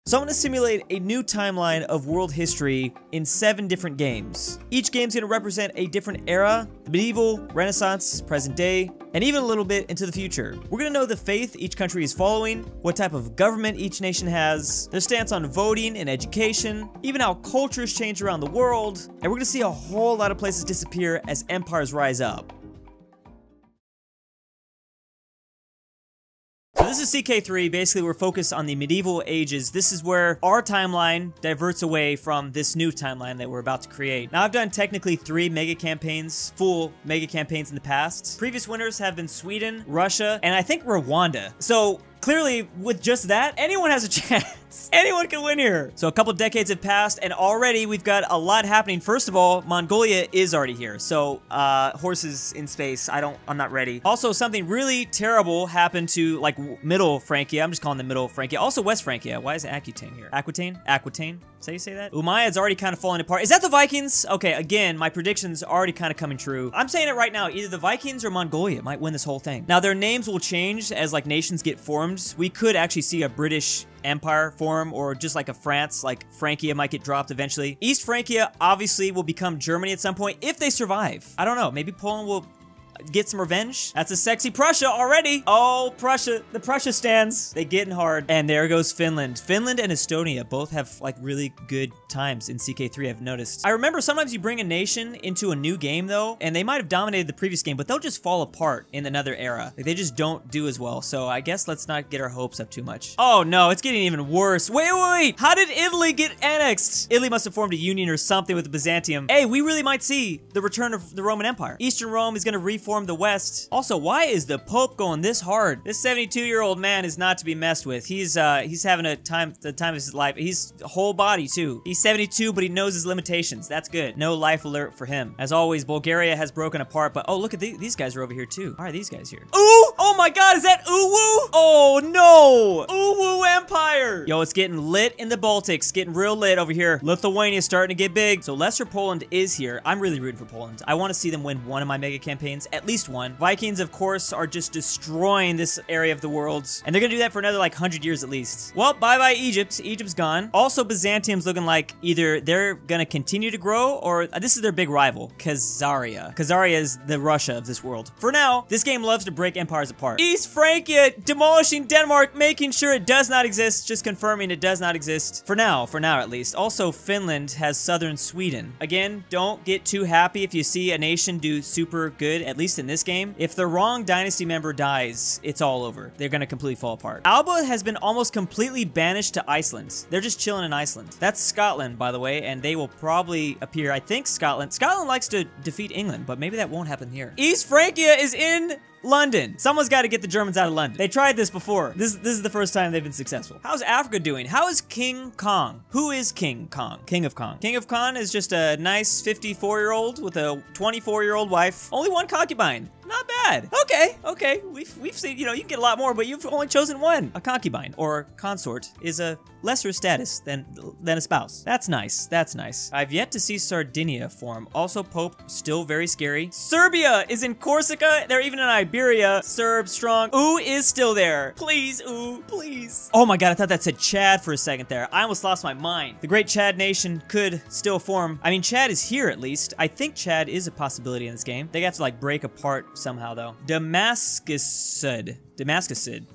So I'm going to simulate a new timeline of world history in 7 different games. Each game's going to represent a different era, the medieval, Renaissance, present day, and even a little bit into the future. We're going to know the faith each country is following, what type of government each nation has, their stance on voting and education, even how cultures change around the world, and we're going to see a whole lot of places disappear as empires rise up. So this is CK3. Basically, we're focused on the medieval ages. This is where our timeline diverts away from this new timeline that we're about to create. Now, I've done technically 3 mega campaigns, full mega campaigns in the past. Previous winners have been Sweden, Russia, and I think Rwanda. So clearly, with just that, anyone has a chance. Anyone can win here. So a couple decades have passed, and already we've got a lot happening. First of all, Mongolia is already here. So, horses in space. I'm not ready. Also, something really terrible happened to, like, Middle Francia. I'm just calling them Middle Francia. Also, West Francia. Why is Aquitaine here? Aquitaine? Aquitaine? Is that how you say that? Umayyad's already kind of falling apart. Is that the Vikings? Okay, again, my prediction's already kind of coming true. I'm saying it right now. Either the Vikings or Mongolia might win this whole thing. Now, their names will change as, like, nations get formed. We could actually see a British Empire form, or just like a France, like Francia might get dropped eventually. East Francia obviously will become Germany at some point if they survive. I don't know, maybe Poland will get some revenge. That's a sexy Prussia already. Oh, Prussia. The Prussia stands. They getting hard. And there goes Finland. Finland and Estonia both have like really good times in CK3, I've noticed. I remember sometimes you bring a nation into a new game though, and they might have dominated the previous game, but they'll just fall apart in another era. Like, they just don't do as well. So I guess let's not get our hopes up too much. Oh no, it's getting even worse. Wait. How did Italy get annexed? Italy must have formed a union or something with the Byzantium. Hey, we really might see the return of the Roman Empire. Eastern Rome is going to reform the West. Also, why is the Pope going this hard? This 72-year-old man is not to be messed with. He's having the time of his life. He's whole body too. He's 72, but he knows his limitations. That's good. No life alert for him. As always, Bulgaria has broken apart, but oh, look at these guys are over here too. Why are these guys here? Ooh! Oh my god, is that Uwu? Oh no! Uwu Empire! Yo, it's getting lit in the Baltics. Getting real lit over here. Lithuania's starting to get big. So Lesser Poland is here. I'm really rooting for Poland. I want to see them win one of my mega campaigns. At least one. Vikings, of course, are just destroying this area of the world. And they're gonna do that for another like 100 years at least. Well, bye-bye Egypt. Egypt's gone. Also, Byzantium's looking like either they're gonna continue to grow or this is their big rival, Khazaria. Khazaria is the Russia of this world. For now, this game loves to break empires apart. East Francia demolishing Denmark, making sure it does not exist, just confirming it does not exist. For now at least. Also, Finland has southern Sweden. Again, don't get too happy if you see a nation do super good, at least in this game. If the wrong dynasty member dies, it's all over. They're gonna completely fall apart. Alba has been almost completely banished to Iceland. They're just chilling in Iceland. That's Scotland, by the way, and they will probably appear, I think Scotland likes to defeat England, but maybe that won't happen here. East Francia is in London. Someone's got to get the Germans out of London. They tried this before. This is the first time they've been successful. How's Africa doing? How is King Kong? Who is King Kong? King of Kong. King of Kong is just a nice 54-year-old with a 24-year-old wife. Only one concubine. Not bad. Okay. We've seen, you know, you can get a lot more, but you've only chosen one. A concubine or consort is a lesser status than a spouse. That's nice. That's nice. I've yet to see Sardinia form. Also, Pope, still very scary. Serbia is in Corsica. They're even in Iberia. Serb strong. Ooh is still there. Please, ooh, please. Oh my god, I thought that said Chad for a second there. I almost lost my mind. The Great Chad Nation could still form. I mean, Chad is here at least. I think Chad is a possibility in this game. They have to like break apart somehow though. Damascusud.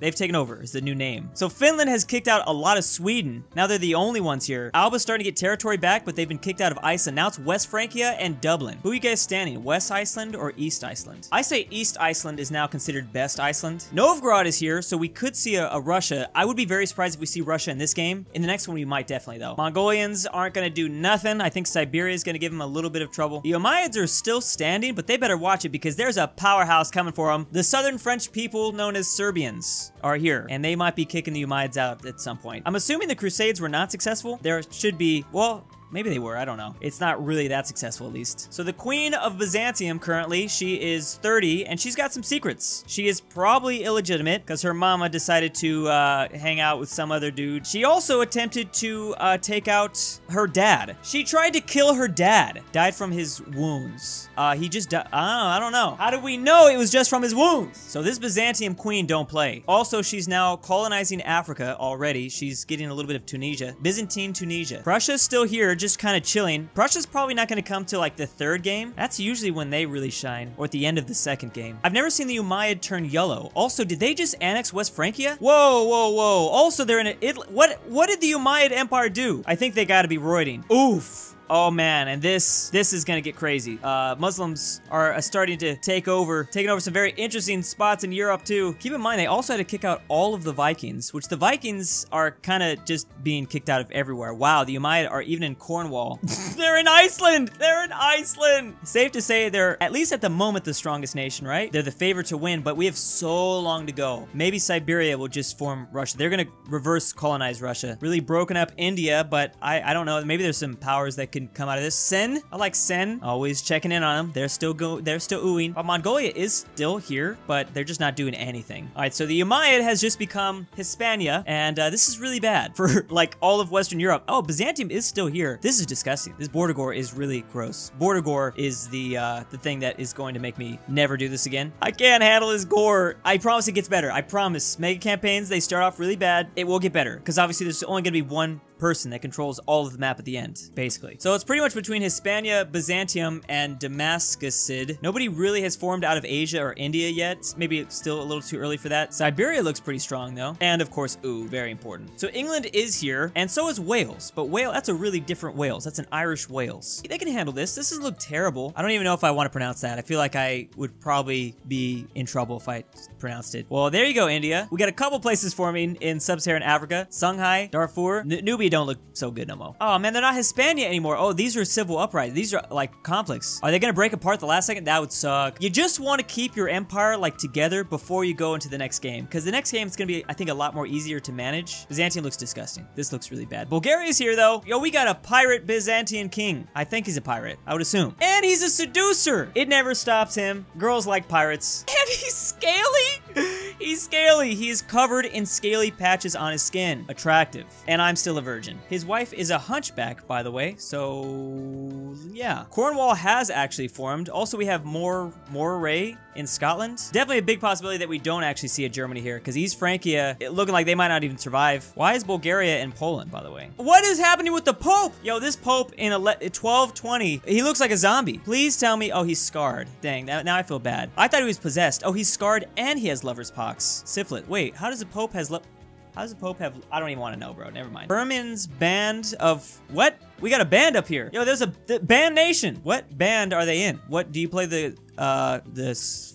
They've taken over is the new name. So Finland has kicked out a lot of Sweden. Now they're the only ones here. Alba's starting to get territory back, but they've been kicked out of Iceland. Now it's West Francia and Dublin. Who are you guys standing? West Iceland or East Iceland? I say East Iceland is now considered best Iceland. Novgorod is here, so we could see a Russia. I would be very surprised if we see Russia in this game. In the next one, we might definitely though. Mongolians aren't gonna do nothing. I think Siberia is gonna give them a little bit of trouble. The Umayyads are still standing, but they better watch it because there's a powerhouse coming for them. The southern French people known as Serbians are here, and they might be kicking the Umayyads out at some point. I'm assuming the Crusades were not successful. There should be, well, Maybe they were, I don't know. It's not really that successful, at least. So the Queen of Byzantium currently, she is 30, and she's got some secrets. She is probably illegitimate, because her mama decided to hang out with some other dude. She also attempted to take out her dad. She tried to kill her dad. Died from his wounds. He just died. I don't know. How do we know it was just from his wounds? So this Byzantium queen don't play. Also, she's now colonizing Africa already. She's getting a little bit of Tunisia. Byzantine Tunisia. Prussia's still here, just kind of chilling. Prussia's probably not going to come to like the third game. That's usually when they really shine, or at the end of the second game. I've never seen the Umayyad turn yellow. Also, did they just annex West Francia? Whoa, whoa, whoa. Also, they're in a... What did the Umayyad Empire do? I think they got to be roiding. Oof. Oh man, and this is gonna get crazy. Muslims are starting to taking over some very interesting spots in Europe too. Keep in mind, they also had to kick out all of the Vikings, which the Vikings are kind of just being kicked out of everywhere. Wow, the Umayyad are even in Cornwall. They're in Iceland! They're in Iceland! Safe to say they're, at least at the moment, the strongest nation, right? They're the favorite to win, but we have so long to go. Maybe Siberia will just form Russia. They're gonna reverse colonize Russia. Really broken up India, but I don't know. Maybe there's some powers that can come out of this. Sen, I like Sen. Always checking in on them. They're still oohing. Mongolia is still here, but they're just not doing anything. All right, so the Umayyad has just become Hispania, and this is really bad for like all of Western Europe. Oh, Byzantium is still here. This is disgusting. This border gore is really gross. Border gore is the thing that is going to make me never do this again. I can't handle this gore. I promise it gets better. I promise. Mega campaigns, they start off really bad. It will get better, because obviously there's only gonna be one person that controls all of the map at the end, basically. So it's pretty much between Hispania, Byzantium, and Damascusid. Nobody really has formed out of Asia or India yet. Maybe it's still a little too early for that. Siberia looks pretty strong, though. And, of course, ooh, very important. So England is here, and so is Wales. But Wales, that's a really different Wales. That's an Irish Wales. They can handle this. This doesn't look terrible. I don't even know if I want to pronounce that. I feel like I would probably be in trouble if I pronounced it. Well, there you go, India. We got a couple places forming in sub-Saharan Africa. Songhai, Darfur, Nubia don't look so good no more. Oh man, they're not Hispania anymore. Oh, these are civil uprisings. These are like conflicts. Are they gonna break apart the last second? That would suck. You just want to keep your empire like together before you go into the next game, because the next game is gonna be, I think, a lot more easier to manage. Byzantium looks disgusting. This looks really bad. Bulgaria's here though. Yo, we got a pirate Byzantine king. I think he's a pirate, I would assume. And he's a seducer. It never stops him. Girls like pirates. And he's scaly. He's scaly. He is covered in scaly patches on his skin. Attractive. And I'm still a virgin. His wife is a hunchback, by the way, so yeah. Cornwall has actually formed. Also, we have Moray in Scotland. Definitely a big possibility that we don't actually see a Germany here, because East Francia, looking like they might not even survive. Why is Bulgaria in Poland, by the way? What is happening with the Pope? Yo, this Pope in 1220, he looks like a zombie. Please tell me, oh, he's scarred. Dang, now I feel bad. I thought he was possessed. Oh, he's scarred and he has lover's pox. Syphilis. Wait, how does the Pope have How does the Pope have... I don't even want to know, bro. Never mind. Herman's band of... What? We got a band up here. Yo, there's a band nation. What band are they in? What, do you play the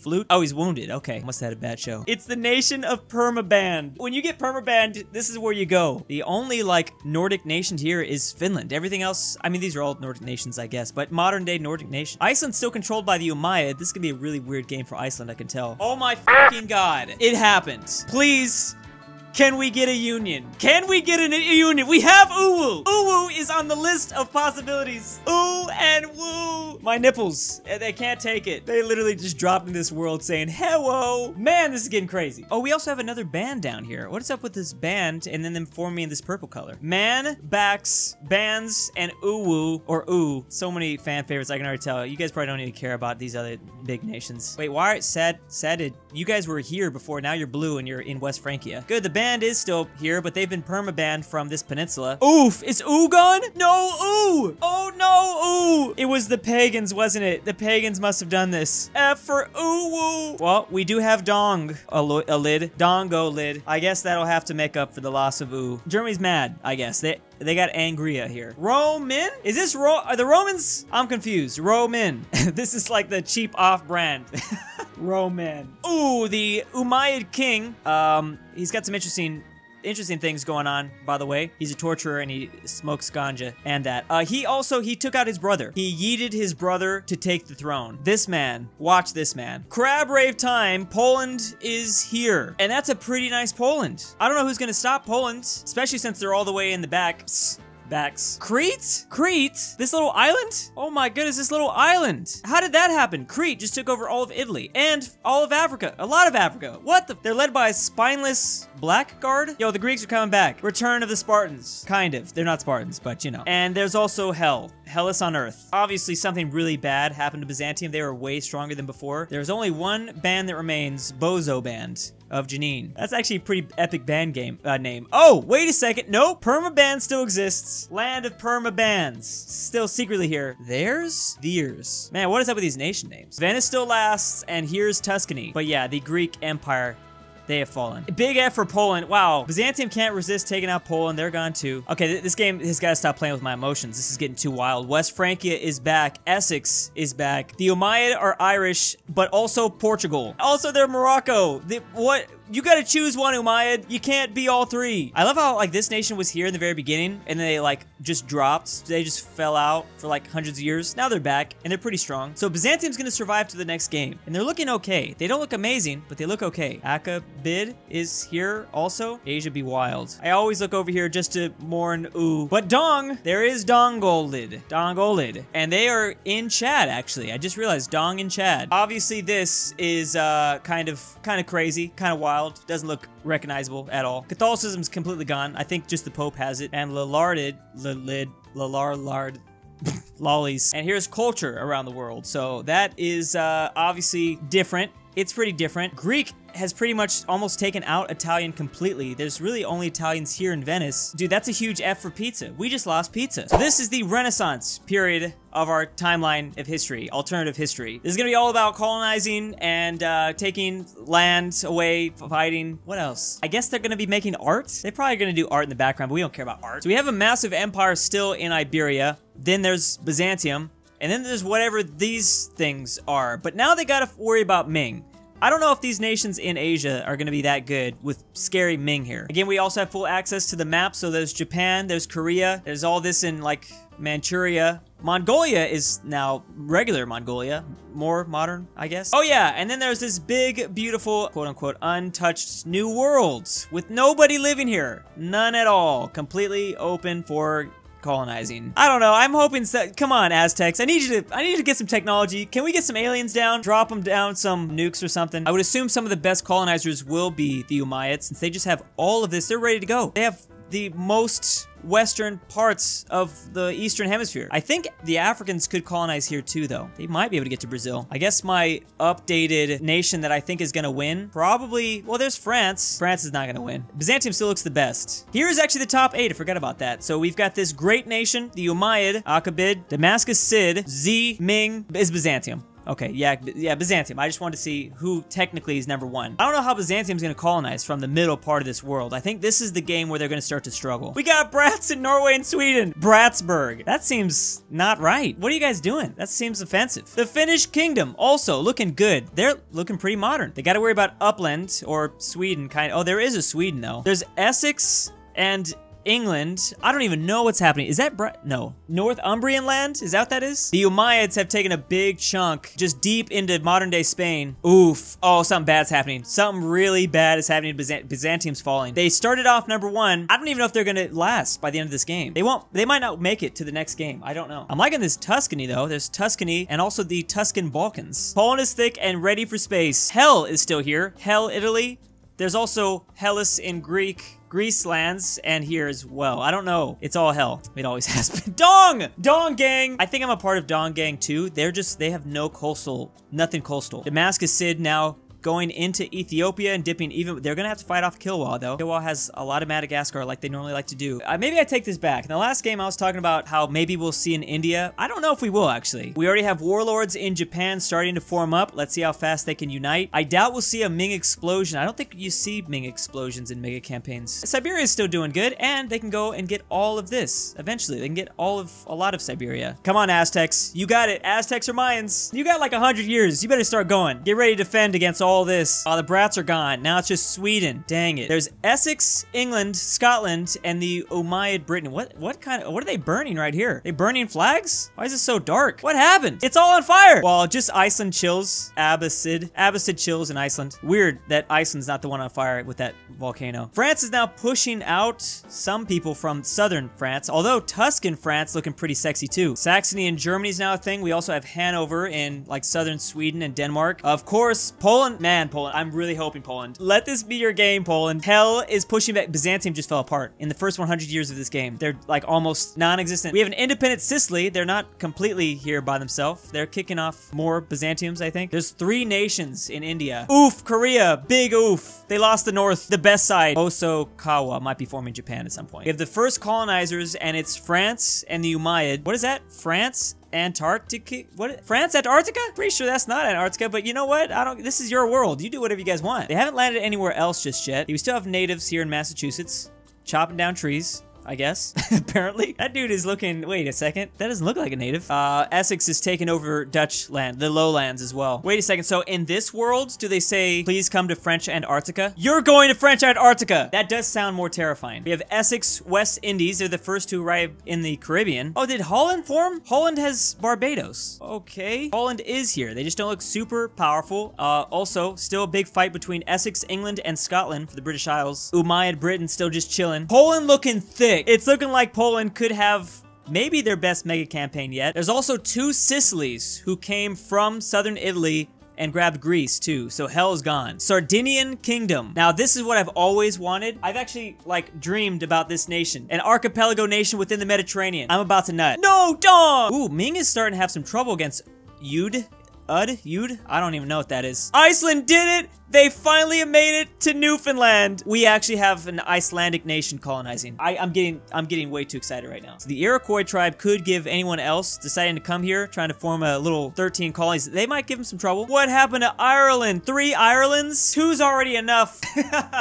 flute? Oh, he's wounded. Okay. Must have had a bad show. It's the nation of permaband. When you get permaband, this is where you go. The only, like, Nordic nation here is Finland. Everything else... I mean, these are all Nordic nations, I guess, but modern-day Nordic nation. Iceland's still controlled by the Umayyad. This could be a really weird game for Iceland, I can tell. Oh my fucking god. It happened. Please... Can we get a union? Can we get a union? We have Uwu. Uwu is on the list of possibilities. Ooh and woo. My nipples, they can't take it. They literally just dropped in this world saying, hello. Man, this is getting crazy. Oh, we also have another band down here. What is up with this band and then them forming in this purple color? Man, backs, bands, and Uwu, or Ooh. So many fan favorites, I can already tell. You guys probably don't even care about these other big nations. Wait, why are Sadid? You guys were here before, now you're blue and you're in West Francia. Good, the band is still here, but they've been permabanned from this peninsula. Oof, is Ooh gone? No, Ooh! Oh no, Ooh! It was the pagans, wasn't it? The pagans must have done this. F for Ooh-woo. Well, we do have Dong, a lid. Dongo lid. I guess that'll have to make up for the loss of Ooh. Germany's mad, I guess. They got Angria here. Roman? Is this are the Romans? I'm confused. Roman. This is like the cheap off-brand. Roman. Ooh, the Umayyad king. He's got some interesting things going on, by the way. He's a torturer and he smokes ganja and that. He took out his brother. He yeeted his brother to take the throne. This man, watch this man. Crab rave time, Poland is here. And that's a pretty nice Poland. I don't know who's gonna stop Poland, especially since they're all the way in the back. Psst. backs. Crete? Crete? This little island? Oh my goodness, this little island. How did that happen? Crete just took over all of Italy and all of Africa. A lot of Africa. What the? They're led by a spineless blackguard? Yo, the Greeks are coming back. Return of the Spartans. Kind of. They're not Spartans, but you know. And there's also hell. Hellas on Earth. Obviously, something really bad happened to Byzantium. They were way stronger than before. There's only one band that remains, Bozo Band of Janine. That's actually a pretty epic band name. Oh, wait a second. Nope. Permaband still exists. Land of Permabands. Still secretly here. Theirs. Man, what is up with these nation names? Venice still lasts, and here's Tuscany. But yeah, the Greek Empire, they have fallen. Big F for Poland. Wow. Byzantium can't resist taking out Poland. They're gone too. Okay, this game has got to stop playing with my emotions. This is getting too wild. West Francia is back. Essex is back. The Umayyad are Irish, but also Portugal. Also, they're Morocco. What? You gotta choose one, Umayyad. You can't be all three. I love how, like, this nation was here in the very beginning, and then they, like, just dropped. They just fell out for, like, hundreds of years. Now they're back, and they're pretty strong. So Byzantium's gonna survive to the next game, and they're looking okay. They don't look amazing, but they look okay. Akabid is here also. Asia be wild. I always look over here just to mourn, ooh. But Dong, there is Dongolid. And they are in Chad, actually. I just realized, Dong in Chad. Obviously, this is, kind of crazy, kind of wild. Doesn't look recognizable at all. Catholicism's completely gone. I think just the Pope has it. And Lollies. And here's culture around the world. So that is obviously different. It's pretty different. Greek has pretty much almost taken out Italian completely. There's really only Italians here in Venice. Dude, that's a huge F for pizza. We just lost pizza. So this is the Renaissance period of our timeline of history, alternative history. This is gonna be all about colonizing and taking land away, fighting. What else? I guess they're gonna be making art. They're probably gonna do art in the background, but we don't care about art. So we have a massive empire still in Iberia. Then there's Byzantium. And then there's whatever these things are. But now they gotta worry about Ming. I don't know if these nations in Asia are gonna be that good with scary Ming here. Again, we also have full access to the map, so there's Japan, there's Korea, there's all this in, like, Manchuria. Mongolia is now regular Mongolia. More modern, I guess. Oh yeah, and then there's this big, beautiful, quote-unquote, untouched new world with nobody living here. None at all. Completely open for colonizing. I don't know. I'm hoping come on, Aztecs. I need you to get some technology. Can we get some aliens down? Drop them down some nukes or something. I would assume some of the best colonizers will be the Umayyads, since they just have all of this. They're ready to go. They have the most western parts of the Eastern Hemisphere. I think the Africans could colonize here too, though. They might be able to get to Brazil. I guess my updated nation that I think is gonna win, probably, well, there's France. France is not gonna win. Byzantium still looks the best. Here's actually the top 8. I forgot about that. So we've got this great nation, the Umayyad, Akabid, Damascus Sid, Z, Ming, is Byzantium. Okay, yeah, Byzantium. I just wanted to see who technically is number 1. I don't know how Byzantium's gonna colonize from the middle part of this world. I think this is the game where they're gonna start to struggle. We got brats in Norway and Sweden. Bratsburg. That seems not right. What are you guys doing? That seems offensive. The Finnish kingdom, also looking good. They're looking pretty modern. They gotta worry about Uppland or Sweden, kind of. Oh, there is a Sweden, though. There's Essex and England. I don't even know what's happening. Is that no. Northumbrian land? Is that what that is? The Umayyads have taken a big chunk just deep into modern day Spain. Oof. Oh, something bad's happening. Something really bad is happening. Byzantium's falling. They started off number 1. I don't even know if they're gonna last by the end of this game. They might not make it to the next game. I don't know. I'm liking this Tuscany though. There's Tuscany and also the Tuscan Balkans. Poland is thick and ready for space. Hell is still here. Hell, Italy. There's also Hellas in Greece lands, and here as well. I don't know. It's all hell. It always has been. Dong gang! I think I'm a part of Dong gang too. They have no coastal, nothing coastal. Damascus Sid now going into Ethiopia and dipping even. They're gonna have to fight off Kilwa though. Kilwa has a lot of Madagascar like they normally like to do. Maybe I take this back. In the last game I was talking about how maybe we'll see in India. I don't know if we will actually. We already have warlords in Japan starting to form up. Let's see how fast they can unite. I doubt we'll see a Ming explosion. I don't think you see Ming explosions in mega campaigns. Siberia is still doing good, and they can go and get all of this. Eventually, they can get a lot of Siberia. Come on, Aztecs. You got it. Aztecs or Mayans. You got like 100 years. You better start going. Get ready to defend against all all this. Oh, the brats are gone. Now it's just Sweden. Dang it. There's Essex, England, Scotland, and the Umayyad Britain. What are they burning right here? They burning flags? Why is it so dark? What happened? It's all on fire. Well, just Iceland chills. Abbasid chills in Iceland. Weird that Iceland's not the one on fire with that volcano. France is now pushing out some people from southern France, although Tuscan France looking pretty sexy too. Saxony in Germany is now a thing. We also have Hanover in like southern Sweden and Denmark. Of course, Poland. Man, Poland. I'm really hoping Poland. Let this be your game, Poland. Hell is pushing back. Byzantium just fell apart in the first 100 years of this game. They're like almost non-existent. We have an independent Sicily. They're not completely here by themselves. They're kicking off more Byzantiums, I think. There's 3 nations in India. Oof, Korea. Big oof. They lost the north, the best side. Hosokawa might be forming Japan at some point. We have the first colonizers, and it's France and the Umayyad. What is that? France? Antarctica? What? France, Antarctica? Pretty sure that's not Antarctica, but you know what? This is your world. You do whatever you guys want. They haven't landed anywhere else just yet. We still have natives here in Massachusetts, chopping down trees, I guess. Apparently. That dude is looking... Wait a second. That doesn't look like a native. Essex is taking over Dutch land, the lowlands as well. Wait a second. So in this world, do they say, please come to French Antarctica? You're going to French Antarctica! That does sound more terrifying. We have Essex, West Indies. They're the first to arrive in the Caribbean. Oh, did Holland form? Holland has Barbados. Okay. Holland is here. They just don't look super powerful. Also, still a big fight between Essex, England, and Scotland for the British Isles. Umayyad Britain still just chilling. Poland looking thick. It's looking like Poland could have maybe their best mega campaign yet. There's also 2 Sicilies who came from southern Italy and grabbed Greece too, so hell is gone. Sardinian Kingdom. Now this is what I've always wanted. I've actually like dreamed about this nation. An archipelago nation within the Mediterranean. I'm about to nut. No, dog! Ooh, Ming is starting to have some trouble against Yud? I don't even know what that is. Iceland did it! They finally made it to Newfoundland. We actually have an Icelandic nation colonizing. I'm getting way too excited right now. So the Iroquois tribe could give anyone else deciding to come here, trying to form a little 13 colonies. They might give them some trouble. What happened to Ireland? 3 Irelands? 2's already enough.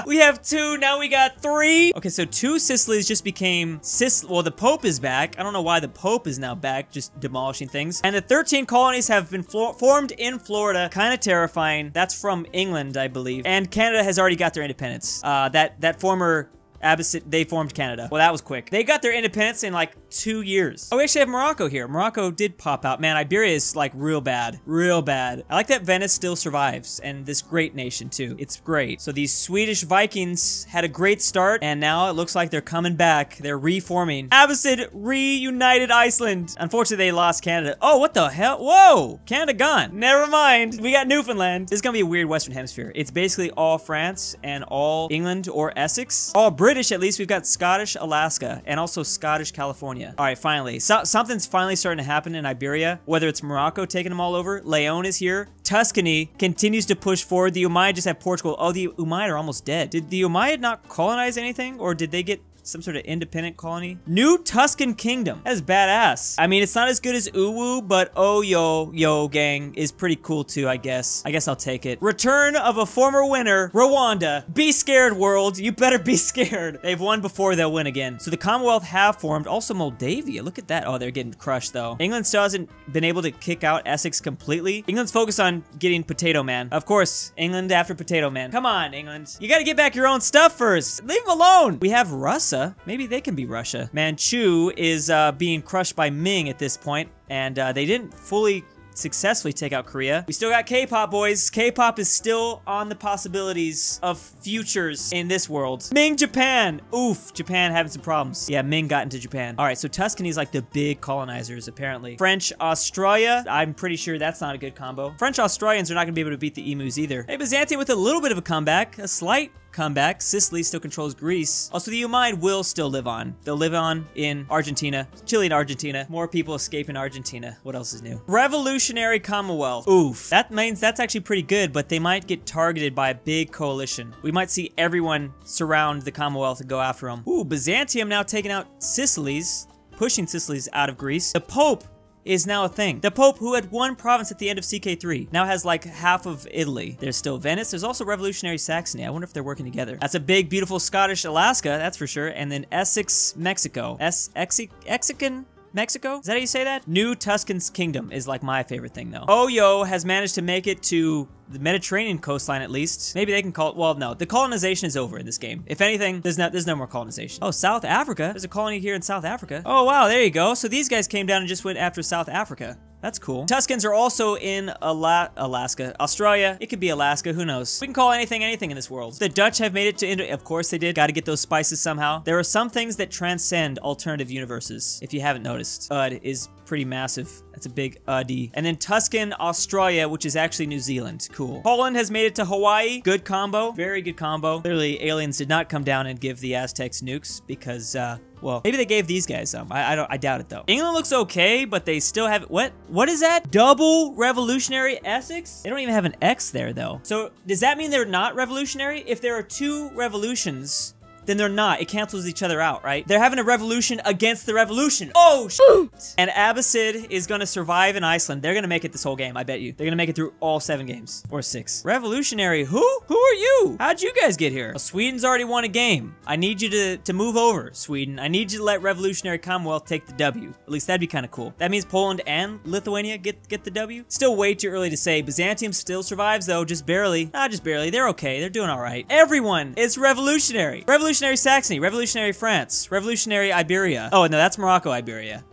We have 2, now we got 3. Okay, so 2 Sicilies just became well, the Pope is back. I don't know why the Pope is now back, just demolishing things. And the 13 colonies have been formed in Florida. Kind of terrifying. That's from England, I believe. And Canada has already got their independence. That former Abbasid, they formed Canada. Well, that was quick. They got their independence in like 2 years. Oh, we actually have Morocco here. Morocco did pop out. Man, Iberia is like real bad. Real bad. I like that Venice still survives, and this great nation too. It's great. So these Swedish Vikings had a great start, and now it looks like they're coming back. They're reforming. Abbasid reunited Iceland. Unfortunately, they lost Canada. Oh, what the hell? Whoa! Canada gone. Never mind. We got Newfoundland. This is gonna be a weird Western Hemisphere. It's basically all France and all England or Essex. All British, at least. We've got Scottish Alaska and also Scottish California. All right, finally. Something's finally starting to happen in Iberia, whether it's Morocco taking them all over. Leon is here. Tuscany continues to push forward. The Umayyad just have Portugal. Oh, the Umayyad are almost dead. Did the Umayyad not colonize anything, or did they get some sort of independent colony? New Tuscan Kingdom. That is badass. I mean, it's not as good as Uwu, but oh yo gang is pretty cool too, I guess. I guess I'll take it. Return of a former winner, Rwanda. Be scared, world. You better be scared. They've won before, they'll win again. So the Commonwealth have formed. Also Moldavia. Look at that. Oh, they're getting crushed though. England still hasn't been able to kick out Essex completely. England's focused on getting Potato Man. Of course, England after Potato Man. Come on, England. You gotta get back your own stuff first. Leave them alone. We have Russia. Maybe they can be Russia. Manchu is being crushed by Ming at this point, and they didn't fully successfully take out Korea. We still got K-pop, boys. K-pop is still on the possibilities of futures in this world. Ming, Japan. Oof, Japan having some problems. Yeah, Ming got into Japan. All right, so Tuscany's like the big colonizers, apparently. French, Australia. I'm pretty sure that's not a good combo. French Australians are not gonna be able to beat the Emus either. Hey, Byzantium with a little bit of a comeback, a slight comeback. Sicily still controls Greece. Also, the Umayyad will still live on. They'll live on in Argentina. Chile and Argentina. More people escaping Argentina. What else is new? Revolutionary Commonwealth. Oof. That means that's actually pretty good, but they might get targeted by a big coalition. We might see everyone surround the Commonwealth and go after them. Ooh, Byzantium now taking out Sicily's, pushing Sicily's out of Greece. The Pope is now a thing. The Pope, who had 1 province at the end of CK3, now has like half of Italy. There's still Venice. There's also Revolutionary Saxony. I wonder if they're working together. That's a big, beautiful Scottish Alaska, that's for sure. And then Essex, Mexico. Mexican? Mexico? Is that how you say that? New Tuscan's Kingdom is like my favorite thing though. Oyo has managed to make it to the Mediterranean coastline at least. Maybe they can call it, well, no, the colonization is over in this game. If anything, there's no more colonization. Oh, South Africa? There's a colony here in South Africa. Oh, wow, there you go. So these guys came down and just went after South Africa. That's cool. Tuscans are also in Alaska. Australia. It could be Alaska. Who knows? We can call anything in this world. The Dutch have made it to India. Of course they did. Got to get those spices somehow. There are some things that transcend alternative universes, if you haven't noticed. UD is pretty massive. That's a big UD. And then Tuscan, Australia, which is actually New Zealand. Cool. Poland has made it to Hawaii. Good combo. Very good combo. Clearly, aliens did not come down and give the Aztecs nukes because, well, maybe they gave these guys some. I doubt it though. England looks okay, but they still have, what is that? Double revolutionary Essex? They don't even have an X there though. So does that mean they're not revolutionary? If there are two revolutions, then they're not. It cancels each other out, right? They're having a revolution against the revolution. Oh, shoot! And Abbasid is gonna survive in Iceland. They're gonna make it this whole game, I bet you. They're gonna make it through all 7 games. Or 6. Revolutionary, who? Who are you? How'd you guys get here? Well, Sweden's already won a game. I need you to move over, Sweden. I need you to let Revolutionary Commonwealth take the W. At least that'd be kind of cool. That means Poland and Lithuania get the W. Still way too early to say. Byzantium still survives though, just barely. Not just barely, they're okay. They're doing all right. Everyone is revolutionary. Revolutionary Saxony, Revolutionary France, Revolutionary Iberia. Oh, no, that's Morocco, Iberia.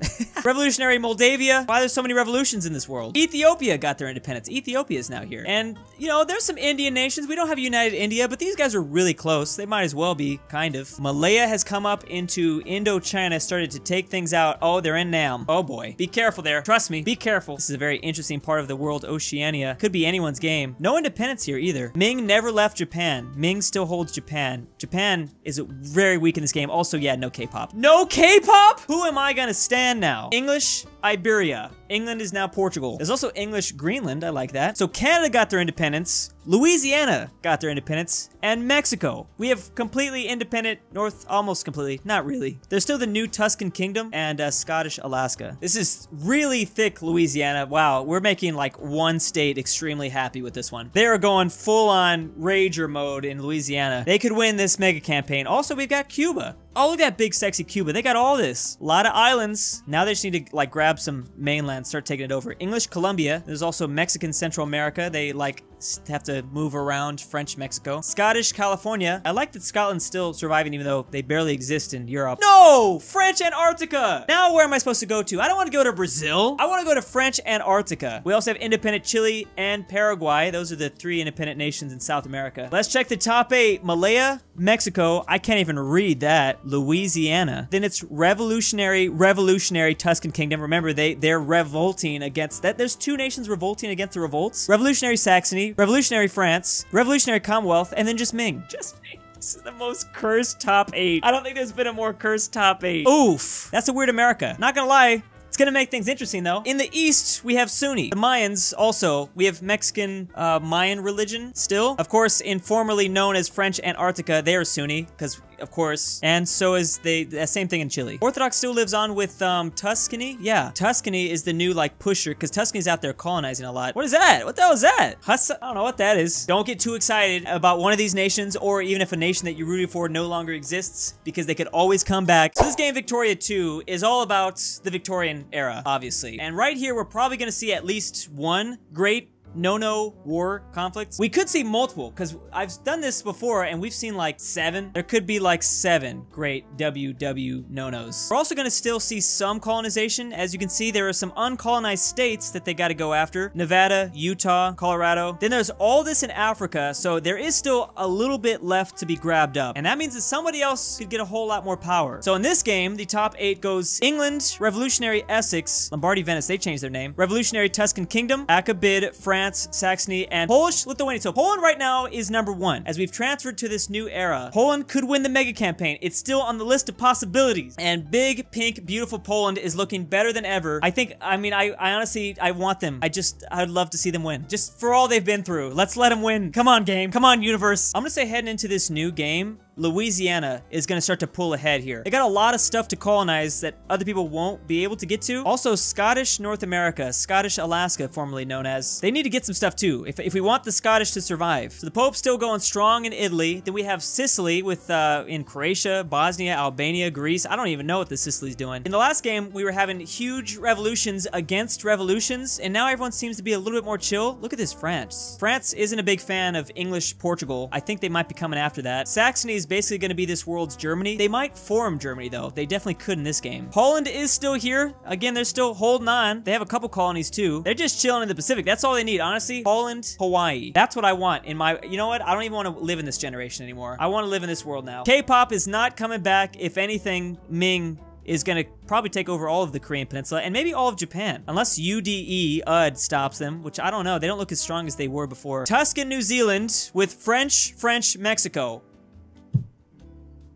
Revolutionary Moldavia. Why there's so many revolutions in this world? Ethiopia got their independence. Ethiopia is now here. And, you know, there's some Indian nations. We don't have a united India, but these guys are really close. They might as well be, kind of. Malaya has come up into Indochina, started to take things out. Oh, they're in Nam. Oh, boy. Be careful there. Trust me. Be careful. This is a very interesting part of the world, Oceania. Could be anyone's game. No independence here either. Ming never left Japan. Ming still holds Japan. Japan is very weak in this game. Also, yeah, no K-pop. No K-pop? Who am I gonna stand now? English Iberia. England is now Portugal. There's also English Greenland. I like that. So Canada got their independence. Louisiana got their independence. And Mexico. We have completely independent almost completely. Not really. There's still the new Tuscan Kingdom and Scottish Alaska. This is really thick Louisiana. Wow, we're making like one state extremely happy with this one. They are going full on rager mode in Louisiana. They could win this mega campaign. Also, we've got Cuba. Oh, look at that big, sexy Cuba. They got all this. A lot of islands. Now they just need to, like, grab some mainland, start taking it over. English Colombia. There's also Mexican Central America. They, like, have to move around French Mexico. Scottish California. I like that Scotland's still surviving even though they barely exist in Europe. No! French Antarctica! Now where am I supposed to go to? I don't want to go to Brazil. I want to go to French Antarctica. We also have independent Chile and Paraguay. Those are the 3 independent nations in South America. Let's check the top 8. Malaya, Mexico. I can't even read that. Louisiana. Then it's Revolutionary Tuscan Kingdom. Remember, they're revolting against that. There's 2 nations revolting against the revolts. Revolutionary Saxony, Revolutionary France, Revolutionary Commonwealth, and then just Ming. Just Ming. This is the most cursed top 8. I don't think there's been a more cursed top 8. Oof. That's a weird America. Not gonna lie. It's gonna make things interesting though. In the east, we have Sunni. The Mayans also, we have Mexican Mayan religion still. Of course, informally known as French Antarctica, they are Sunni, because of course. And so is the same thing in Chile. Orthodox still lives on with Tuscany. Yeah, Tuscany is the new like pusher because Tuscany's out there colonizing a lot. What is that? What the hell is that? I don't know what that is. Don't get too excited about one of these nations or even if a nation that you rooted for no longer exists because they could always come back. So this game Victoria 2 is all about the Victorian era, obviously. And right here, we're probably gonna see at least one great no war conflicts. We could see multiple because I've done this before and we've seen like 7. There could be like 7 great WW no-nos. We're also going to still see some colonization. As you can see, there are some uncolonized states that they got to go after. Nevada, Utah, Colorado. Then there's all this in Africa. So there is still a little bit left to be grabbed up. And that means that somebody else could get a whole lot more power. So in this game, the top 8 goes England, Revolutionary Essex, Lombardy Venice, they changed their name. Revolutionary Tuscan Kingdom, Akabid, France, Saxony, and Polish Lithuania. So Poland right now is number 1. As we've transferred to this new era, Poland could win the mega campaign. It's still on the list of possibilities. And big, pink, beautiful Poland is looking better than ever. I honestly, I want them. I'd love to see them win. Just for all they've been through. Let's let them win. Come on, game. Come on, universe. I'm gonna say heading into this new game, Louisiana is going to start to pull ahead here. They got a lot of stuff to colonize that other people won't be able to get to. Also, Scottish North America, Scottish Alaska, formerly known as. They need to get some stuff too, if we want the Scottish to survive. So the Pope's still going strong in Italy. Then we have Sicily with, in Croatia, Bosnia, Albania, Greece. I don't even know what the Sicily's doing. In the last game, we were having huge revolutions against revolutions, and now everyone seems to be a little bit more chill. Look at this France. France isn't a big fan of English Portugal. I think they might be coming after that. Saxony is basically going to be this world's Germany. They might form Germany though. They definitely could in this game. Poland is still here. Again, they're still holding on. They have a couple colonies too. They're just chilling in the Pacific. That's all they need, honestly. Poland, Hawaii. That's what I want in my, you know what? I don't even want to live in this generation anymore. I want to live in this world now. K-pop is not coming back. If anything, Ming is going to probably take over all of the Korean Peninsula and maybe all of Japan. Unless UD stops them, which I don't know. They don't look as strong as they were before. Tuscan New Zealand with French Mexico.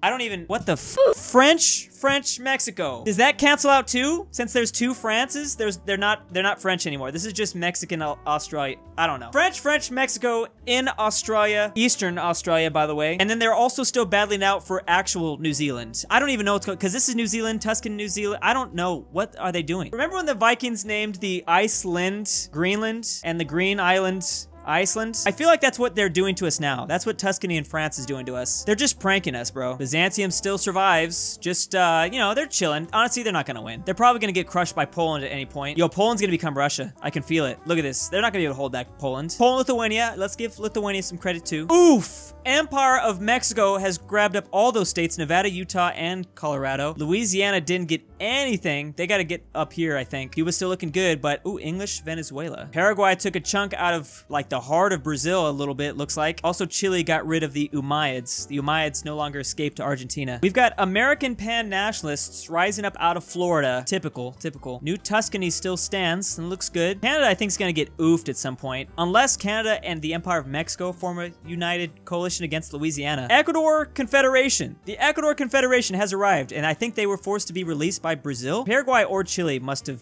I don't even, what the French Mexico. Does that cancel out too? Since there's two Frances, they're not French anymore. This is just Mexican Australia. I don't know. French Mexico in Australia, Eastern Australia, by the way. And then they're also still battling out for actual New Zealand. I don't even know what's going, because this is New Zealand, Tuscan New Zealand. I don't know. What are they doing? Remember when the Vikings named the Iceland, Greenland, and the Green Island Iceland? I feel like that's what they're doing to us now. That's what Tuscany and France is doing to us. They're just pranking us, bro. Byzantium still survives. Just, you know, they're chilling. Honestly, they're not gonna win. They're probably gonna get crushed by Poland at any point. Yo, Poland's gonna become Russia. I can feel it. Look at this. They're not gonna be able to hold back Poland. Poland, Lithuania. Let's give Lithuania some credit too. Oof! Empire of Mexico has grabbed up all those states, Nevada, Utah, and Colorado. Louisiana didn't get anything. They gotta get up here, I think. Cuba's still looking good, but, ooh, English Venezuela. Paraguay took a chunk out of, like, the heart of Brazil a little bit, looks like. Also, Chile got rid of the Umayyads. The Umayyads no longer escaped to Argentina. We've got American pan-nationalists rising up out of Florida. Typical. New Tuscany still stands and looks good. Canada, I think, is gonna get oofed at some point. Unless Canada and the Empire of Mexico form a united coalition against Louisiana. Ecuador Confederation. The Ecuador Confederation has arrived, and I think they were forced to be released by Brazil. Paraguay or Chile must have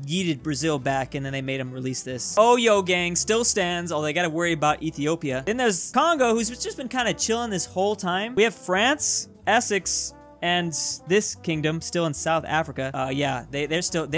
yeeted Brazil back, and then they made them release this. Oh, yo, gang, still stands, although they gotta worry about Ethiopia. Then there's Congo, who's just been kind of chilling this whole time. We have France, Essex, and this kingdom still in South Africa. Yeah, they've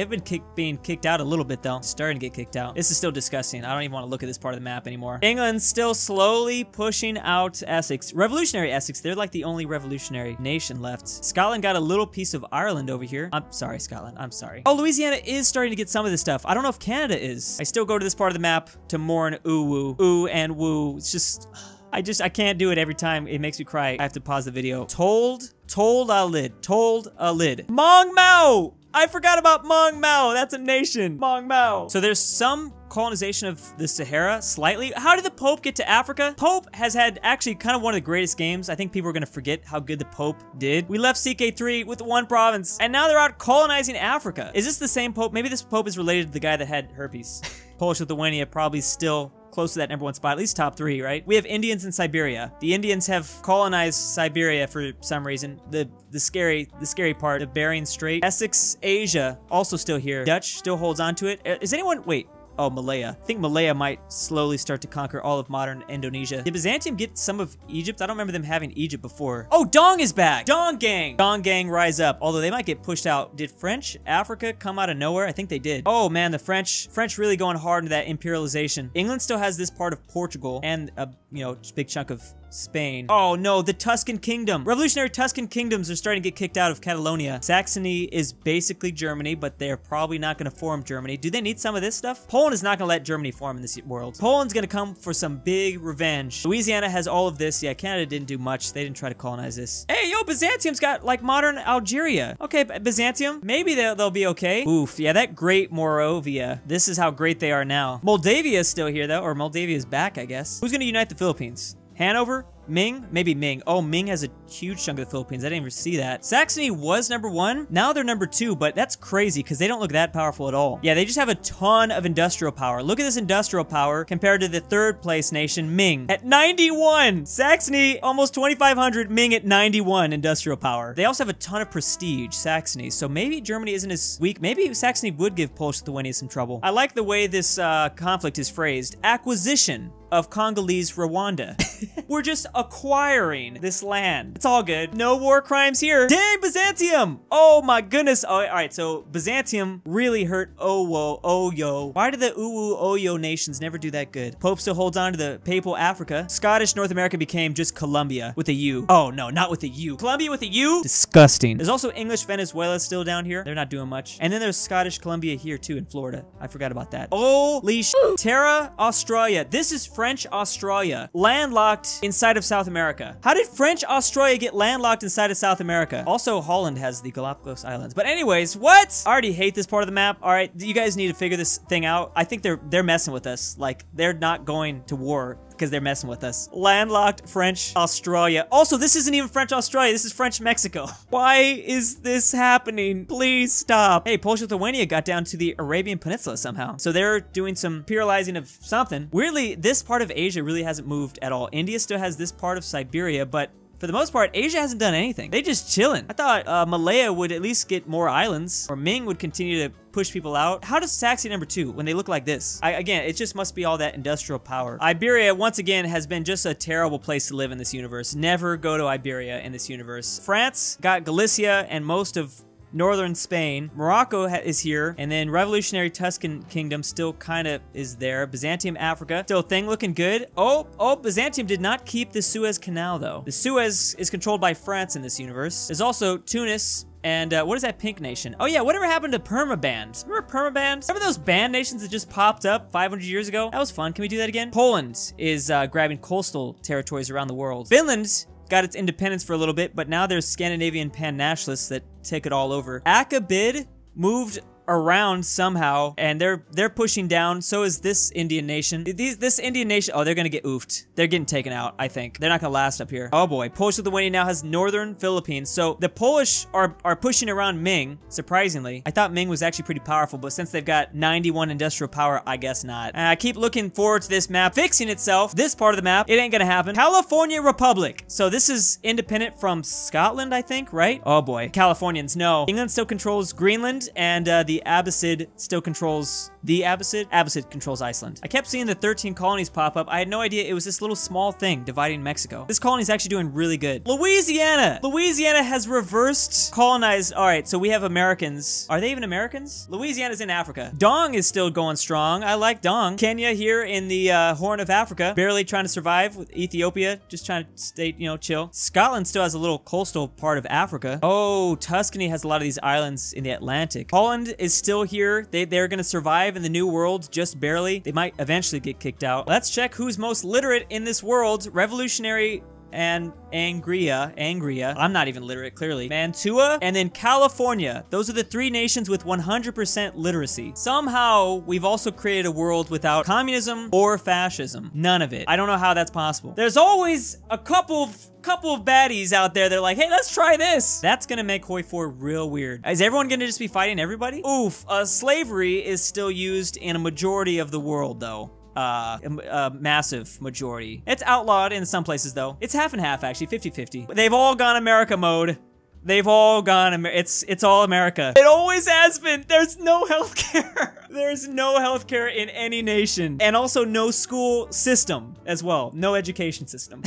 been being kicked out a little bit though. Starting to get kicked out. This is still disgusting. I don't even want to look at this part of the map anymore. England's still slowly pushing out Essex. Revolutionary Essex. They're like the only revolutionary nation left. Scotland got a little piece of Ireland over here. I'm sorry, Scotland. I'm sorry. Oh, Louisiana is starting to get some of this stuff. I don't know if Canada is. I still go to this part of the map to mourn ooh and woo. It's just, I can't do it every time. It makes me cry. I have to pause the video. Told a lid. Mong Mao! I forgot about Mong Mao. That's a nation. Mong Mao. So there's some colonization of the Sahara, slightly. How did the Pope get to Africa? Pope has had actually kind of one of the greatest games. I think people are going to forget how good the Pope did. We left CK3 with one province, and now they're out colonizing Africa. Is this the same Pope? Maybe this Pope is related to the guy that had herpes. Polish-Lithuania probably still close to that #1 spot, at least top 3, right? We have Indians in Siberia. The Indians have colonized Siberia for some reason. The scary part of Bering Strait. Essex, Asia, also still here. Dutch still holds on to it. Is anyone, wait. Oh, Malaya. I think Malaya might slowly start to conquer all of modern Indonesia. Did Byzantium get some of Egypt? I don't remember them having Egypt before. Oh, Dong is back! Dong Gang! Dong Gang rise up, although they might get pushed out. Did French Africa come out of nowhere? I think they did. Oh man, the French really going hard into that imperialization. England still has this part of Portugal and a, you know, big chunk of Spain. Oh no, the Tuscan Kingdom. Revolutionary Tuscan kingdoms are starting to get kicked out of Catalonia. Saxony is basically Germany, but they're probably not going to form Germany. Do they need some of this stuff? Poland is not going to let Germany form in this world. Poland's going to come for some big revenge. Louisiana has all of this. Yeah, Canada didn't do much. They didn't try to colonize this. Hey, yo, Byzantium's got like modern Algeria. Okay, Byzantium, maybe they'll be okay. Oof, yeah, that great Moravia. This is how great they are now. Moldavia is still here though, or Moldavia's back, I guess. Who's going to unite the Philippines? Hanover? Ming? Maybe Ming. Oh, Ming has a huge chunk of the Philippines. I didn't even see that. Saxony was #1. Now they're #2, but that's crazy because they don't look that powerful at all. Yeah, they just have a ton of industrial power. Look at this industrial power compared to the 3rd place nation, Ming, at 91. Saxony, almost 2,500. Ming at 91 industrial power. They also have a ton of prestige, Saxony. So maybe Germany isn't as weak. Maybe Saxony would give Polish-Lithuania some trouble. I like the way this conflict is phrased. Acquisition of Congolese Rwanda. We're just acquiring this land. It's all good. No war crimes here. Dang, Byzantium! Oh my goodness. Oh, all right, so Byzantium really hurt Oyo. Why did the Oyo nations never do that good? Pope still holds on to the papal Africa. Scottish North America became just Columbia with a U. Oh no, not with a U. Columbia with a U? Disgusting. There's also English Venezuela still down here. They're not doing much. And then there's Scottish Columbia here too in Florida. I forgot about that. Holy sh**. Terra Australia. This is French Australia. Landlocked inside of South America. How did French Australia get landlocked inside of South America? Also, Holland has the Galapagos Islands. But anyways, what? I already hate this part of the map. All right, you guys need to figure this thing out. I think they're messing with us. Like, they're not going to war because they're messing with us. Landlocked French Australia. Also, this isn't even French Australia. This is French Mexico. Why is this happening? Please stop. Hey, Polish-Lithuania got down to the Arabian Peninsula somehow. So they're doing some imperializing of something. Weirdly, this part of Asia really hasn't moved at all. India still has this part of Siberia, but for the most part, Asia hasn't done anything. They just chilling. I thought Malaya would at least get more islands, or Ming would continue to push people out. How does Saxony #2 when they look like this? Again, it just must be all that industrial power. Iberia, once again, has been just a terrible place to live in this universe. Never go to Iberia in this universe. France got Galicia and most of northern Spain. Morocco is here, and then revolutionary Tuscan kingdom still kind of is there. Byzantium Africa, still thing looking good. Oh, Byzantium did not keep the Suez Canal though. The Suez is controlled by France in this universe. There's also Tunis. And what is that pink nation? Oh yeah, whatever happened to permaband? Remember permaband? Remember those band nations that just popped up 500 years ago? That was fun. Can we do that again? Poland is grabbing coastal territories around the world. Finland got its independence for a little bit, but now there's Scandinavian pan-nationalists that take it all over. Akabid moved around somehow, and they're pushing down. So is this Indian nation. This Indian nation, oh, they're gonna get oofed. They're getting taken out, I think. They're not gonna last up here. Oh boy, Polish-Lithuania now has northern Philippines. So the Polish are pushing around Ming, surprisingly. I thought Ming was actually pretty powerful, but since they've got 91 industrial power, I guess not. And I keep looking forward to this map fixing itself. This part of the map, it ain't gonna happen. California Republic. So this is independent from Scotland, I think, right? Oh boy, Californians, no. England still controls Greenland, and the Abbasid still controls the Abbasid? Abbasid controls Iceland. I kept seeing the 13 colonies pop up. I had no idea it was this little small thing dividing Mexico. This colony is actually doing really good. Louisiana! Louisiana has reversed colonized. All right, so we have Americans. Are they even Americans? Louisiana's in Africa. Dong is still going strong. I like Dong. Kenya here in the Horn of Africa, barely trying to survive with Ethiopia, just trying to stay, you know, chill. Scotland still has a little coastal part of Africa. Oh, Tuscany has a lot of these islands in the Atlantic. Holland is still here. They're gonna survive in the New World, just barely. They might eventually get kicked out. Let's check who's most literate in this world. Revolutionary and Angria. I'm not even literate, clearly. Mantua, and then California. Those are the three nations with 100% literacy. Somehow, we've also created a world without communism or fascism. None of it. I don't know how that's possible. There's always a couple of baddies out there that are like, hey, let's try this. That's gonna make HOI4 real weird. Is everyone gonna just be fighting everybody? Oof, slavery is still used in a majority of the world, though. A massive majority. It's outlawed in some places, though. It's half and half, actually, 50-50. They've all gone America mode. They've all gone, it's all America. It always has been. There's no healthcare. There's no healthcare in any nation. And also no school system as well. No education system.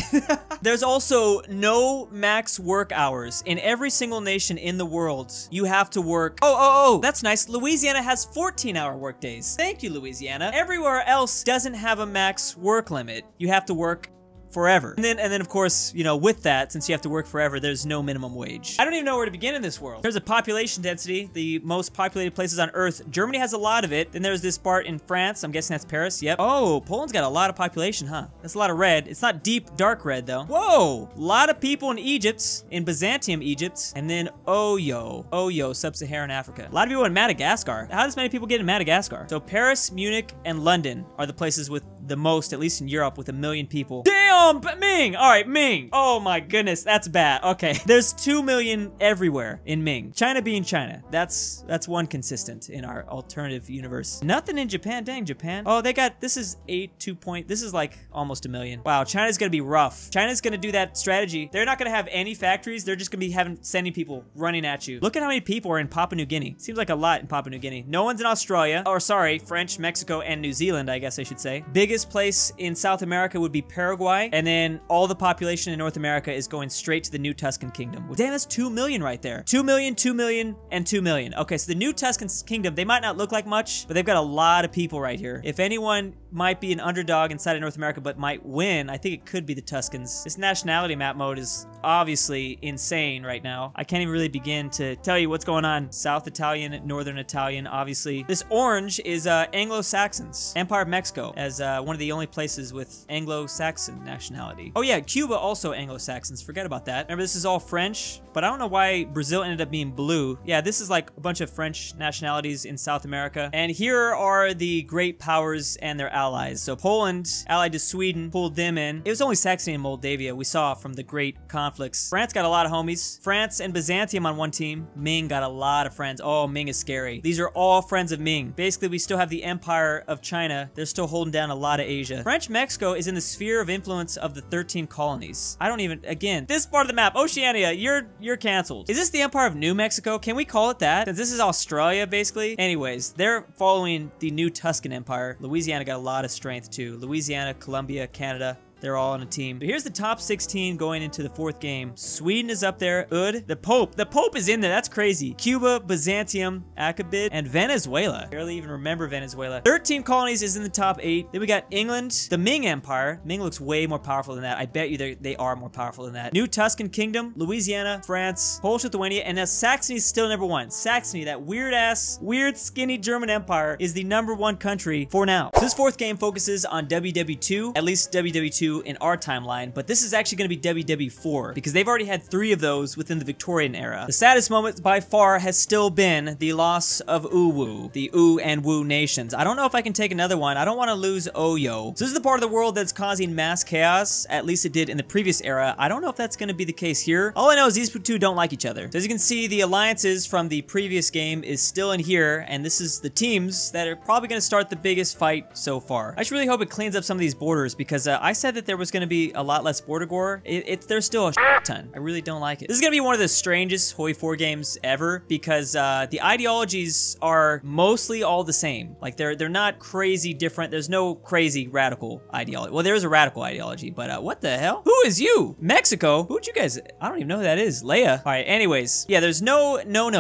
There's also no max work hours. In every single nation in the world, you have to work. Oh, that's nice. Louisiana has 14-hour work days. Thank you, Louisiana. Everywhere else doesn't have a max work limit. You have to work forever. And then of course, you know, with that, since you have to work forever, there's no minimum wage. I don't even know where to begin in this world. There's a population density, the most populated places on Earth. Germany has a lot of it. Then there's this part in France. I'm guessing that's Paris. Yep. Oh, Poland's got a lot of population, huh? That's a lot of red. It's not deep, dark red, though. Whoa! A lot of people in Egypt, in Byzantium Egypt, and then Oyo, Sub-Saharan Africa. A lot of people in Madagascar. How does many people get in Madagascar? So Paris, Munich, and London are the places with the most, at least in Europe, with 1 million people. Damn! Ming! All right, Ming. Oh my goodness, that's bad. Okay, there's 2 million everywhere in Ming. China being China. That's one consistent in our alternative universe. Nothing in Japan. Dang, Japan. Oh, they got, this is 8.2 point. This is like almost 1 million. Wow, China's gonna be rough. China's gonna do that strategy. They're not gonna have any factories. They're just gonna be sending people running at you. Look at how many people are in Papua New Guinea. Seems like a lot in Papua New Guinea. No one's in Australia. Or sorry, French, Mexico, and New Zealand, I guess I should say. Biggest biggest place in South America would be Paraguay, and then all the population in North America is going straight to the New Tuscan Kingdom. Damn, that's 2 million right there. 2 million, 2 million, and 2 million. Okay, so the New Tuscan Kingdom, they might not look like much, but they've got a lot of people right here. If anyone might be an underdog inside of North America but might win, I think it could be the Tuscans. This nationality map mode is obviously insane right now. I can't even really begin to tell you what's going on. South Italian, Northern Italian, obviously. This orange is Anglo-Saxons. Empire of Mexico as one of the only places with Anglo-Saxon nationality. Oh yeah, Cuba also Anglo-Saxons. Forget about that. Remember, this is all French, but I don't know why Brazil ended up being blue. Yeah, this is like a bunch of French nationalities in South America. And here are the great powers and their allies. So Poland, allied to Sweden, pulled them in. It was only Saxony and Moldavia we saw from the great conflicts. France got a lot of homies. France and Byzantium on one team. Ming got a lot of friends. Oh, Ming is scary. These are all friends of Ming. Basically, we still have the Empire of China. They're still holding down a lot of Asia. French Mexico is in the sphere of influence of the 13 colonies. I don't even, again, this part of the map, Oceania, you're canceled. Is this the Empire of New Mexico? Can we call it that? Since this is Australia, basically. Anyways, they're following the New Tuscan Empire. Louisiana got a lot of strength too. Louisiana, Colombia, Canada. They're all on a team. But here's the top 16 going into the 4th game. Sweden is up there. Ud. The Pope. The Pope is in there. That's crazy. Cuba, Byzantium, Akabid, and Venezuela. Barely even remember Venezuela. 13 colonies is in the top 8. Then we got England, the Ming Empire. Ming looks way more powerful than that. I bet you they are more powerful than that. New Tuscan Kingdom, Louisiana, France, Polish Lithuania, and now Saxony is still number 1. Saxony, that weird skinny German empire, is the #1 country for now. So this 4th game focuses on WW2, at least WW2 in our timeline, but this is actually going to be WW4 because they've already had 3 of those within the Victorian era. The saddest moment by far has still been the loss of Uwu, the U and Wu nations. I don't know if I can take another one. I don't want to lose Oyo. So this is the part of the world that's causing mass chaos. At least it did in the previous era. I don't know if that's going to be the case here. All I know is these two don't like each other. So as you can see, the alliances from the previous game is still in here, and this is the teams that are probably going to start the biggest fight so far. I just really hope it cleans up some of these borders because I said that there was going to be a lot less border gore. There's still a ton. I really don't like it. This is going to be one of the strangest HOI4 games ever because the ideologies are mostly all the same. Like they're not crazy different. There's no crazy radical ideology. Well, there is a radical ideology, but what the hell? Who is you? Mexico? Who'd you guys? I don't even know who that is. Leia. All right. Anyways, yeah, there's no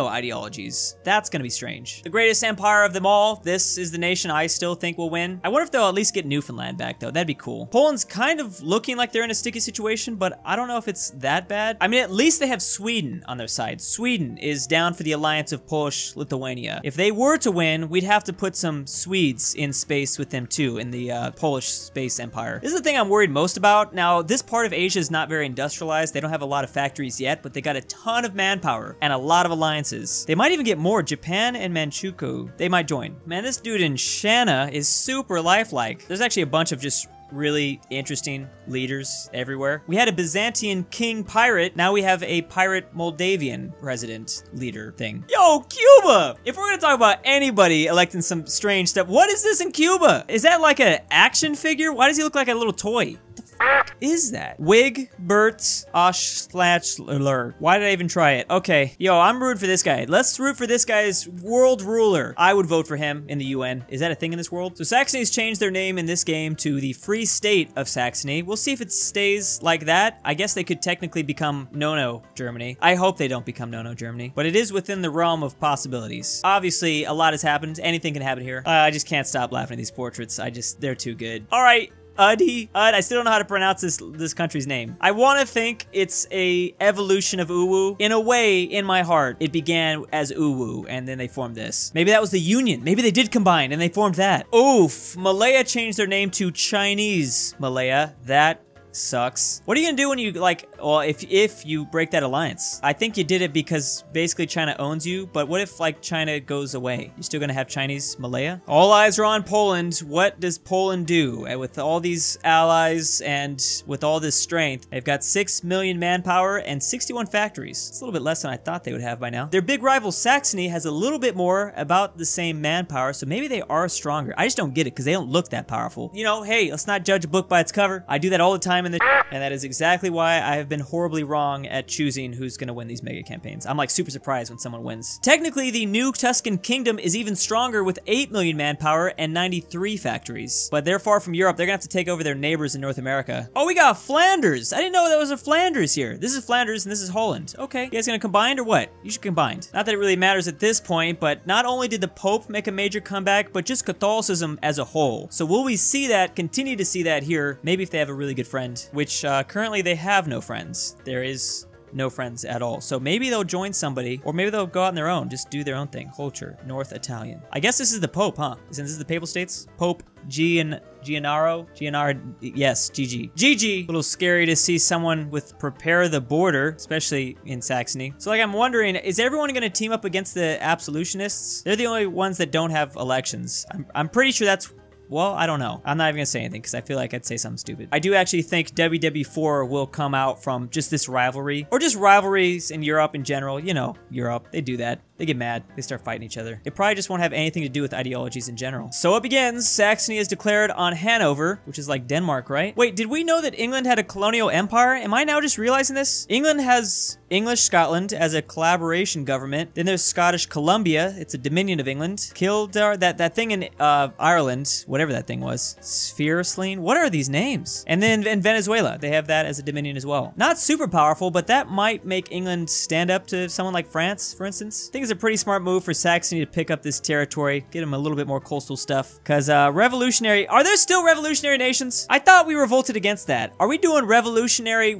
ideologies. That's going to be strange. The greatest empire of them all. This is the nation I still think will win. I wonder if they'll at least get Newfoundland back though. That'd be cool. Poland's kind of looking like they're in a sticky situation, but I don't know if it's that bad. I mean, at least they have Sweden on their side. Sweden is down for the alliance of Polish Lithuania. If they were to win, we'd have to put some Swedes in space with them too, in the Polish space empire. This is the thing I'm worried most about. Now, this part of Asia is not very industrialized. They don't have a lot of factories yet, but they got a ton of manpower and a lot of alliances. They might even get more. Japan and Manchukuo, they might join. Man, this dude in Shanna is super lifelike. There's actually a bunch of just really interesting leaders everywhere. We had a Byzantine king pirate. Now we have a pirate Moldavian president leader thing. Yo, Cuba! If we're gonna talk about anybody electing some strange stuff, what is this in Cuba? Is that like an action figure? Why does he look like a little toy? Is that? Wig, Bert, HOI4. Why did I even try it? Okay, yo, I'm rooting for this guy. Let's root for this guy's world ruler. I would vote for him in the UN. Is that a thing in this world? So Saxony's changed their name in this game to the Free State of Saxony. We'll see if it stays like that. I guess they could technically become No-No Germany. I hope they don't become No-No Germany, but it is within the realm of possibilities. Obviously, a lot has happened. Anything can happen here. I just can't stop laughing at these portraits. They're too good. All right. I still don't know how to pronounce this country's name. I want to think it's a evolution of Uwu. In a way, in my heart, it began as Uwu, and then they formed this. Maybe that was the Union. Maybe they did combine, and they formed that. Oof. Malaya changed their name to Chinese Malaya. That sucks. What are you gonna do when you, like, well, if you break that alliance? I think you did it because basically China owns you, but what if, like, China goes away? You still gonna have Chinese Malaya? All eyes are on Poland. What does Poland do? And with all these allies and with all this strength, they've got 6 million manpower and 61 factories. It's a little bit less than I thought they would have by now. Their big rival Saxony has a little bit more, about the same manpower, so maybe they are stronger. I just don't get it because they don't look that powerful. You know, hey, let's not judge a book by its cover. I do that all the time time in this, and that is exactly why I have been horribly wrong at choosing who's gonna win these mega campaigns. I'm like super surprised when someone wins. Technically, the new Tuscan Kingdom is even stronger with 8 million manpower and 93 factories. But they're far from Europe. They're gonna have to take over their neighbors in North America. Oh, we got Flanders. I didn't know there was a Flanders here. This is Flanders and this is Holland. Okay, you guys gonna combine or what? You should combine. Not that it really matters at this point, but not only did the Pope make a major comeback, but just Catholicism as a whole. So will we see that, continue to see that here? Maybe if they have a really good friend, which currently they have no friends. There is no friends at all. So maybe they'll join somebody, or maybe they'll go out on their own, just do their own thing. Culture, North Italian. I guess this is the Pope, huh? Since this is the Papal States? Pope Gianaro, yes, GG. GG. A little scary to see someone with prepare the border, especially in Saxony. So like I'm wondering, is everyone gonna team up against the absolutionists? They're the only ones that don't have elections. I'm pretty sure that's, well, I don't know. I'm not even gonna say anything because I feel like I'd say something stupid. I do actually think WW4 will come out from just this rivalry, or just rivalries in Europe in general. You know, Europe, they do that. They get mad. They start fighting each other. It probably just won't have anything to do with ideologies in general. So it begins. Saxony is declared on Hanover, which is like Denmark, right? Wait, did we know that England had a colonial empire? Am I now just realizing this? England has English Scotland as a collaboration government. Then there's Scottish Columbia. It's a dominion of England. Kildare, that thing in Ireland, whatever that thing was. Spheresline? What are these names? And then in Venezuela, they have that as a dominion as well. Not super powerful, but that might make England stand up to someone like France, for instance. I think it's a pretty smart move for Saxony to pick up this territory, get them a little bit more coastal stuff. Because revolutionary, are there still revolutionary nations? I thought we revolted against that. Are we doing revolutionary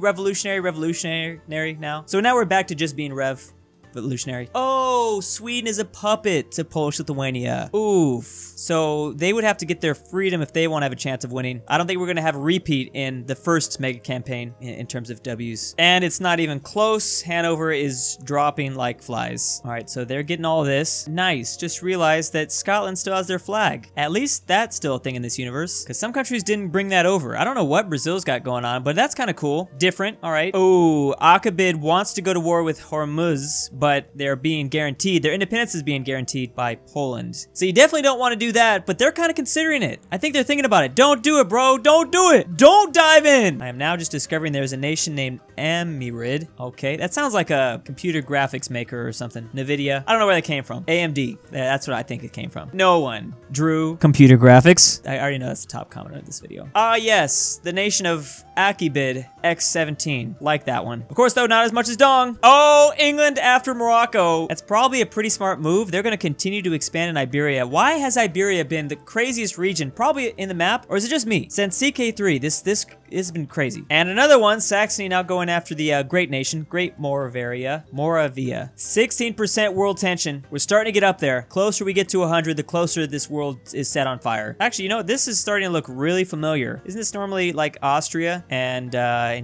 now? So now we're back to just being revolutionary. Oh, Sweden is a puppet to Polish-Lithuania. Oof. So they would have to get their freedom if they want to have a chance of winning. I don't think we're going to have a repeat in the first mega campaign in terms of W's. And it's not even close. Hanover is dropping like flies. All right, so they're getting all of this. Nice. Just realized that Scotland still has their flag. At least that's still a thing in this universe, because some countries didn't bring that over. I don't know what Brazil's got going on, but that's kind of cool. Different. All right. Oh, Akabid wants to go to war with Hormuz, but they're being guaranteed. Their independence is being guaranteed by Poland. So you definitely don't want to do that, but they're kind of considering it. I think they're thinking about it. Don't do it, bro. Don't do it. Don't dive in. I am now just discovering there's a nation named Amirid. Okay, that sounds like a computer graphics maker or something. NVIDIA. I don't know where that came from. AMD. That's what I think it came from. No one drew computer graphics. I already know that's the top comment of this video. Ah, yes. The nation of Akibid X17. Like that one. Of course, though, not as much as Dong. Oh, England after Morocco. That's probably a pretty smart move. They're going to continue to expand in Iberia. Why has Iberia been the craziest region probably in the map? Or is it just me? Since CK3, this has been crazy. And another one, Saxony now going after the great nation, Great Moravia. 16% world tension. We're starting to get up there. Closer we get to 100, the closer this world is set on fire. Actually, you know, this is starting to look really familiar. Isn't this normally like Austria? And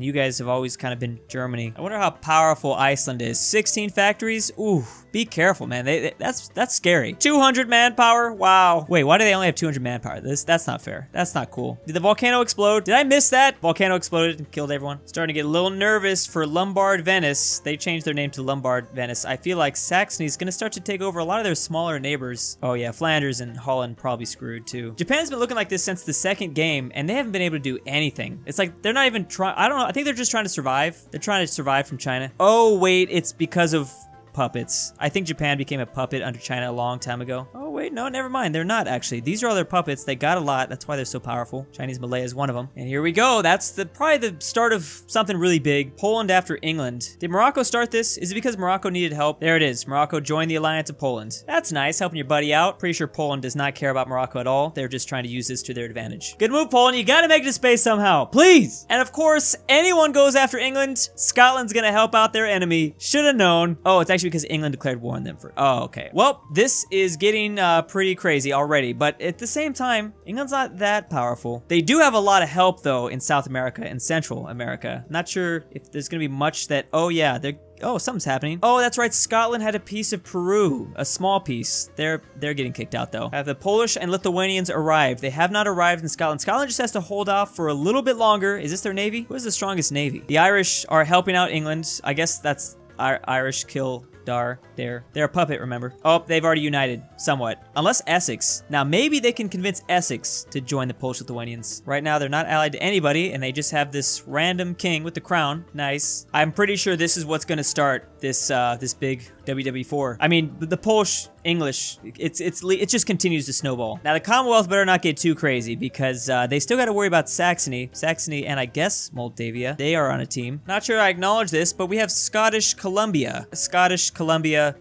you guys have always kind of been Germany. I wonder how powerful Iceland is. 16 factories? Ooh, be careful, man. That's scary. 200 manpower? Wow. Wait, why do they only have 200 manpower? That's not fair. That's not cool. Did the volcano explode? Did I miss that? Volcano exploded and killed everyone. Starting to get a little nervous for Lombard Venice. They changed their name to Lombard Venice. I feel like Saxony's gonna start to take over a lot of their smaller neighbors. Oh yeah, Flanders and Holland probably screwed too. Japan's been looking like this since the second game, and they haven't been able to do anything. It's like they're not even trying. I don't know. I think they're just trying to survive. They're trying to survive from China. Oh wait, it's because of puppets. I think Japan became a puppet under China a long time ago. Oh wait, no, never mind. They're not actually. These are all their puppets. They got a lot. That's why they're so powerful. Chinese Malay is one of them. And here we go. That's probably the start of something really big. Poland after England. Did Morocco start this? Is it because Morocco needed help? There it is. Morocco joined the alliance of Poland. That's nice, helping your buddy out. Pretty sure Poland does not care about Morocco at all. They're just trying to use this to their advantage. Good move, Poland. You gotta make it to space somehow. Please. And of course, anyone goes after England, Scotland's gonna help out their enemy. Should have known. Oh, it's actually because England declared war on them for. Oh, okay. Well, this is getting pretty crazy already, but at the same time, England's not that powerful. They do have a lot of help though in South America and Central America. Not sure if there's gonna be much that. Oh yeah, oh, something's happening. Oh, that's right. Scotland had a piece of Peru, a small piece. They're getting kicked out though. Have the Polish and Lithuanians arrived? They have not arrived in Scotland. Scotland just has to hold off for a little bit longer. Is this their navy? Who is the strongest navy? The Irish are helping out England. I guess that's Irish kill Dar, there. They're a puppet, remember? Oh, they've already united, somewhat. Unless Essex. Now, maybe they can convince Essex to join the Polish-Lithuanians. Right now, they're not allied to anybody, and they just have this random king with the crown. Nice. I'm pretty sure this is what's gonna start this this big WW4. I mean, the Polish English, it just continues to snowball. Now the Commonwealth better not get too crazy because they still got to worry about Saxony, and I guess Moldavia. They are on a team. Not sure I acknowledge this, but we have Scottish Columbia,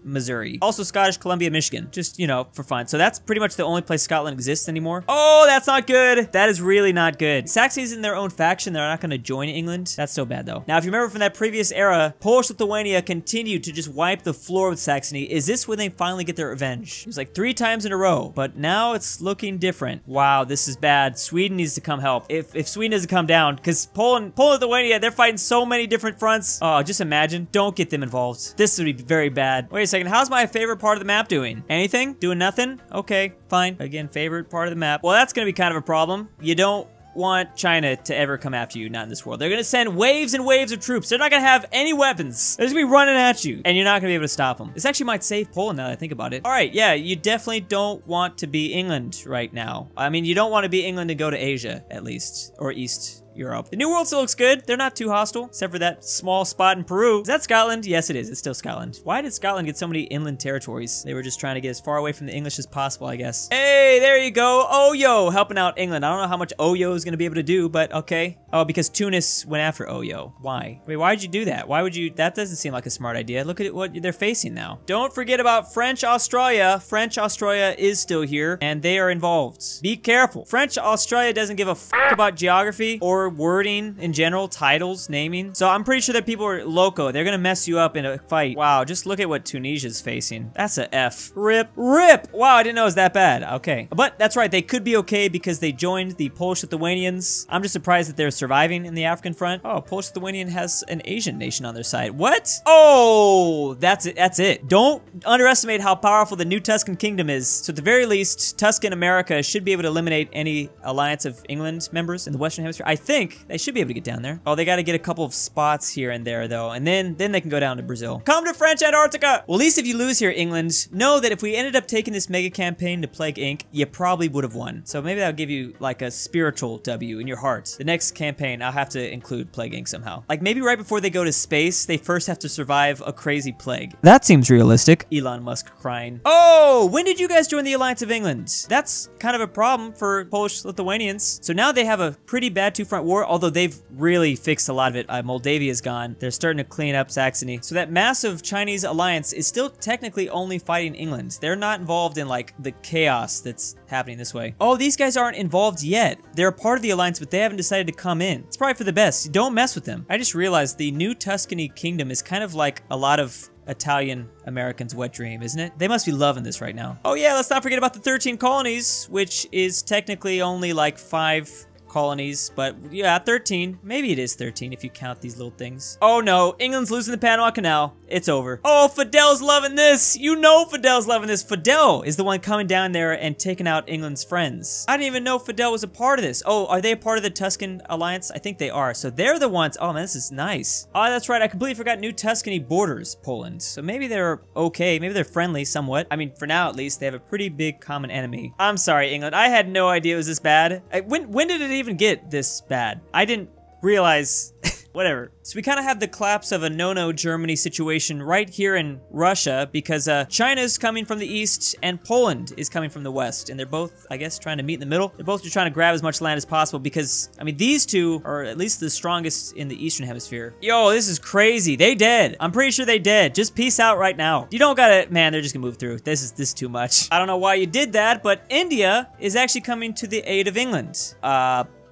Missouri, also Scottish Columbia, Michigan. Just, you know, for fun. So that's pretty much the only place Scotland exists anymore. Oh, that's not good. That is really not good. Saxony's in their own faction. They're not going to join England. That's so bad though. Now, if you remember from that previous era, Polish-Lithuania continued to just wipe the floor with Saxony. Is this when they finally get their revenge? It was like 3 times in a row, but now it's looking different. Wow, this is bad. Sweden needs to come help. If Sweden doesn't come down, because Poland, Lithuania, they're fighting so many different fronts. Oh, just imagine. Don't get them involved. This would be very bad. Wait a second. How's my favorite part of the map doing? Anything? Doing nothing? Okay, fine. Again, favorite part of the map. Well, that's going to be kind of a problem. You don't want China to ever come after you, not in this world. They're gonna send waves and waves of troops. They're not gonna have any weapons. They're just gonna be running at you, and you're not gonna be able to stop them. This actually might save Poland now that I think about it. All right, yeah, you definitely don't want to be England right now. I mean, you don't want to be England and go to Asia, at least, or East Europe. The New World still looks good. They're not too hostile, except for that small spot in Peru. Is that Scotland? Yes, it is. It's still Scotland. Why did Scotland get so many inland territories? They were just trying to get as far away from the English as possible, I guess. Hey, there you go. Oyo, helping out England. I don't know how much Oyo is going to be able to do, but okay. Oh, because Tunis went after Oyo. Why? Wait, why'd you do that? Why would you? That doesn't seem like a smart idea. Look at what they're facing now. Don't forget about French Australia. French Australia is still here, and they are involved. Be careful. French Australia doesn't give a fuck about geography or wording in general, titles, naming. So I'm pretty sure that people are loco. They're gonna mess you up in a fight. Wow, just look at what Tunisia's facing. That's a F. Rip. Rip! Wow, I didn't know it was that bad. Okay. But that's right, they could be okay because they joined the Polish-Lithuanians. I'm just surprised that they're surviving in the African front. Oh, Polish-Lithuanian has an Asian nation on their side. What? Oh, that's it. That's it. Don't underestimate how powerful the new Tuscan kingdom is. So at the very least, Tuscan America should be able to eliminate any alliance of England members in the Western Hemisphere. I think they should be able to get down there. Oh, they got to get a couple of spots here and there though, and then they can go down to Brazil. Come to French Antarctica! Well, at least if you lose here, England, know that if we ended up taking this mega campaign to Plague Inc., you probably would have won. So maybe that'll give you like a spiritual W in your heart. The next campaign, I'll have to include Plague Inc. somehow. Like maybe right before they go to space, they first have to survive a crazy plague. That seems realistic. Elon Musk crying. Oh, when did you guys join the Alliance of England? That's kind of a problem for Polish-Lithuanians. So now they have a pretty bad two-front war, although they've really fixed a lot of it. Moldavia's gone. They're starting to clean up Saxony. So that massive Chinese alliance is still technically only fighting England. They're not involved in like the chaos that's happening this way. Oh, these guys aren't involved yet. They're a part of the alliance, but they haven't decided to come in. It's probably for the best. Don't mess with them. I just realized the new Tuscany kingdom is kind of like a lot of Italian Americans' wet dream, isn't it? They must be loving this right now. Oh yeah, let's not forget about the 13 colonies, which is technically only like 5 colonies, but yeah, 13. Maybe it is 13 if you count these little things. Oh no, England's losing the Panama Canal. It's over. Oh, Fidel's loving this. You know Fidel's loving this. Fidel is the one coming down there and taking out England's friends. I didn't even know Fidel was a part of this. Oh, are they a part of the Tuscan Alliance? I think they are. So they're the ones. Oh man, this is nice. Oh, that's right. I completely forgot New Tuscany borders Poland. So maybe they're okay. Maybe they're friendly somewhat. I mean, for now at least, they have a pretty big common enemy. I'm sorry, England. I had no idea it was this bad. When did it even get this bad? I didn't realize. Whatever. So we kind of have the collapse of a no-no Germany situation right here in Russia because China's coming from the east and Poland is coming from the west. And they're both, I guess, trying to meet in the middle. They're both just trying to grab as much land as possible because, I mean, these two are at least the strongest in the Eastern Hemisphere. Yo, this is crazy. They dead. I'm pretty sure they dead. Just peace out right now. You don't gotta, man, they're just gonna move through. This is too much. I don't know why you did that, but India is actually coming to the aid of England.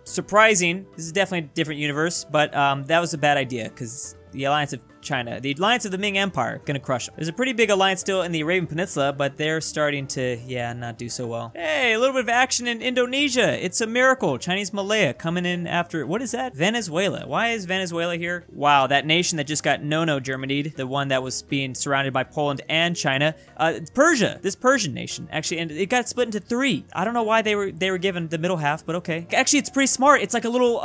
Surprising. This is definitely a different universe, but that was a bad idea because the alliance of China, the alliance of the Ming Empire, gonna crush them. There's a pretty big alliance still in the Arabian Peninsula, but they're starting to, yeah, not do so well. Hey, a little bit of action in Indonesia. It's a miracle. Chinese Malaya coming in after, what is that? Venezuela. Why is Venezuela here? Wow, that nation that just got no-no Germanied, the one that was being surrounded by Poland and China. Persia, this Persian nation, actually, and it got split into 3. I don't know why they were given the middle half, but okay. Actually, it's pretty smart. It's like a little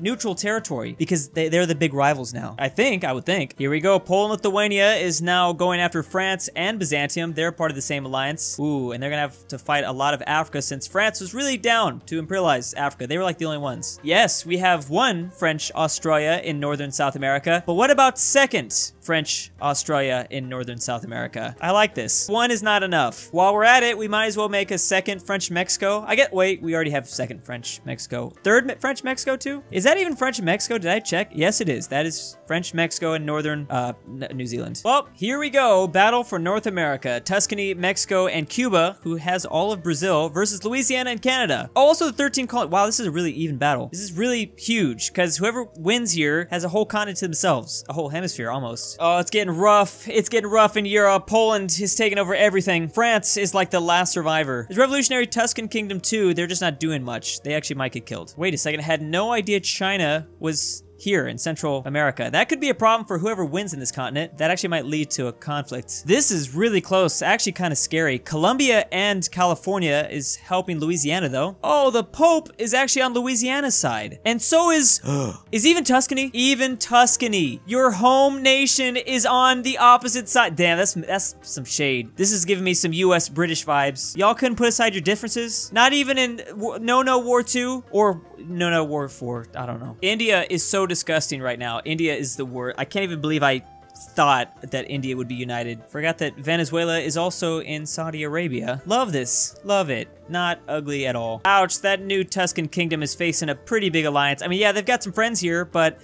neutral territory because they're the big rivals now. I would think. Here Here we go. Poland-Lithuania is now going after France and Byzantium. They're part of the same alliance. Ooh, and they're gonna have to fight a lot of Africa since France was really down to imperialize Africa. They were like the only ones. Yes, we have one French Australia in northern South America, but what about second French Australia in northern South America? I like this. One is not enough. While we're at it, we might as well make a second French Mexico. Wait, we already have second French Mexico. Third French Mexico too? Is that even French Mexico? Did I check? Yes, it is. That is French Mexico and northern New Zealand. Well, here we go. Battle for North America. Tuscany, Mexico, and Cuba, who has all of Brazil, versus Louisiana and Canada. Oh, also the 13 colonies. Wow, this is a really even battle. This is really huge, because whoever wins here has a whole continent to themselves. A whole hemisphere, almost. Oh, it's getting rough. It's getting rough in Europe. Poland is taking over everything. France is like the last survivor. There's Revolutionary Tuscan Kingdom too. They're just not doing much. They actually might get killed. Wait a second. I had no idea China was here in Central America. That could be a problem for whoever wins in this continent. That actually might lead to a conflict. This is really close, actually kind of scary. Colombia and California is helping Louisiana though. Oh, the Pope is actually on Louisiana's side. And so is even Tuscany? Even Tuscany. Your home nation is on the opposite side. Damn, that's some shade. This is giving me some US British vibes. Y'all couldn't put aside your differences? Not even in No War 2 or No War 4. I don't know. India is so disgusting right now. India is the worst. I can't even believe I thought that India would be united. Forgot that Venezuela is also in Saudi Arabia. Love this. Love it. Not ugly at all. Ouch, that new Tuscan kingdom is facing a pretty big alliance. I mean, yeah, they've got some friends here, but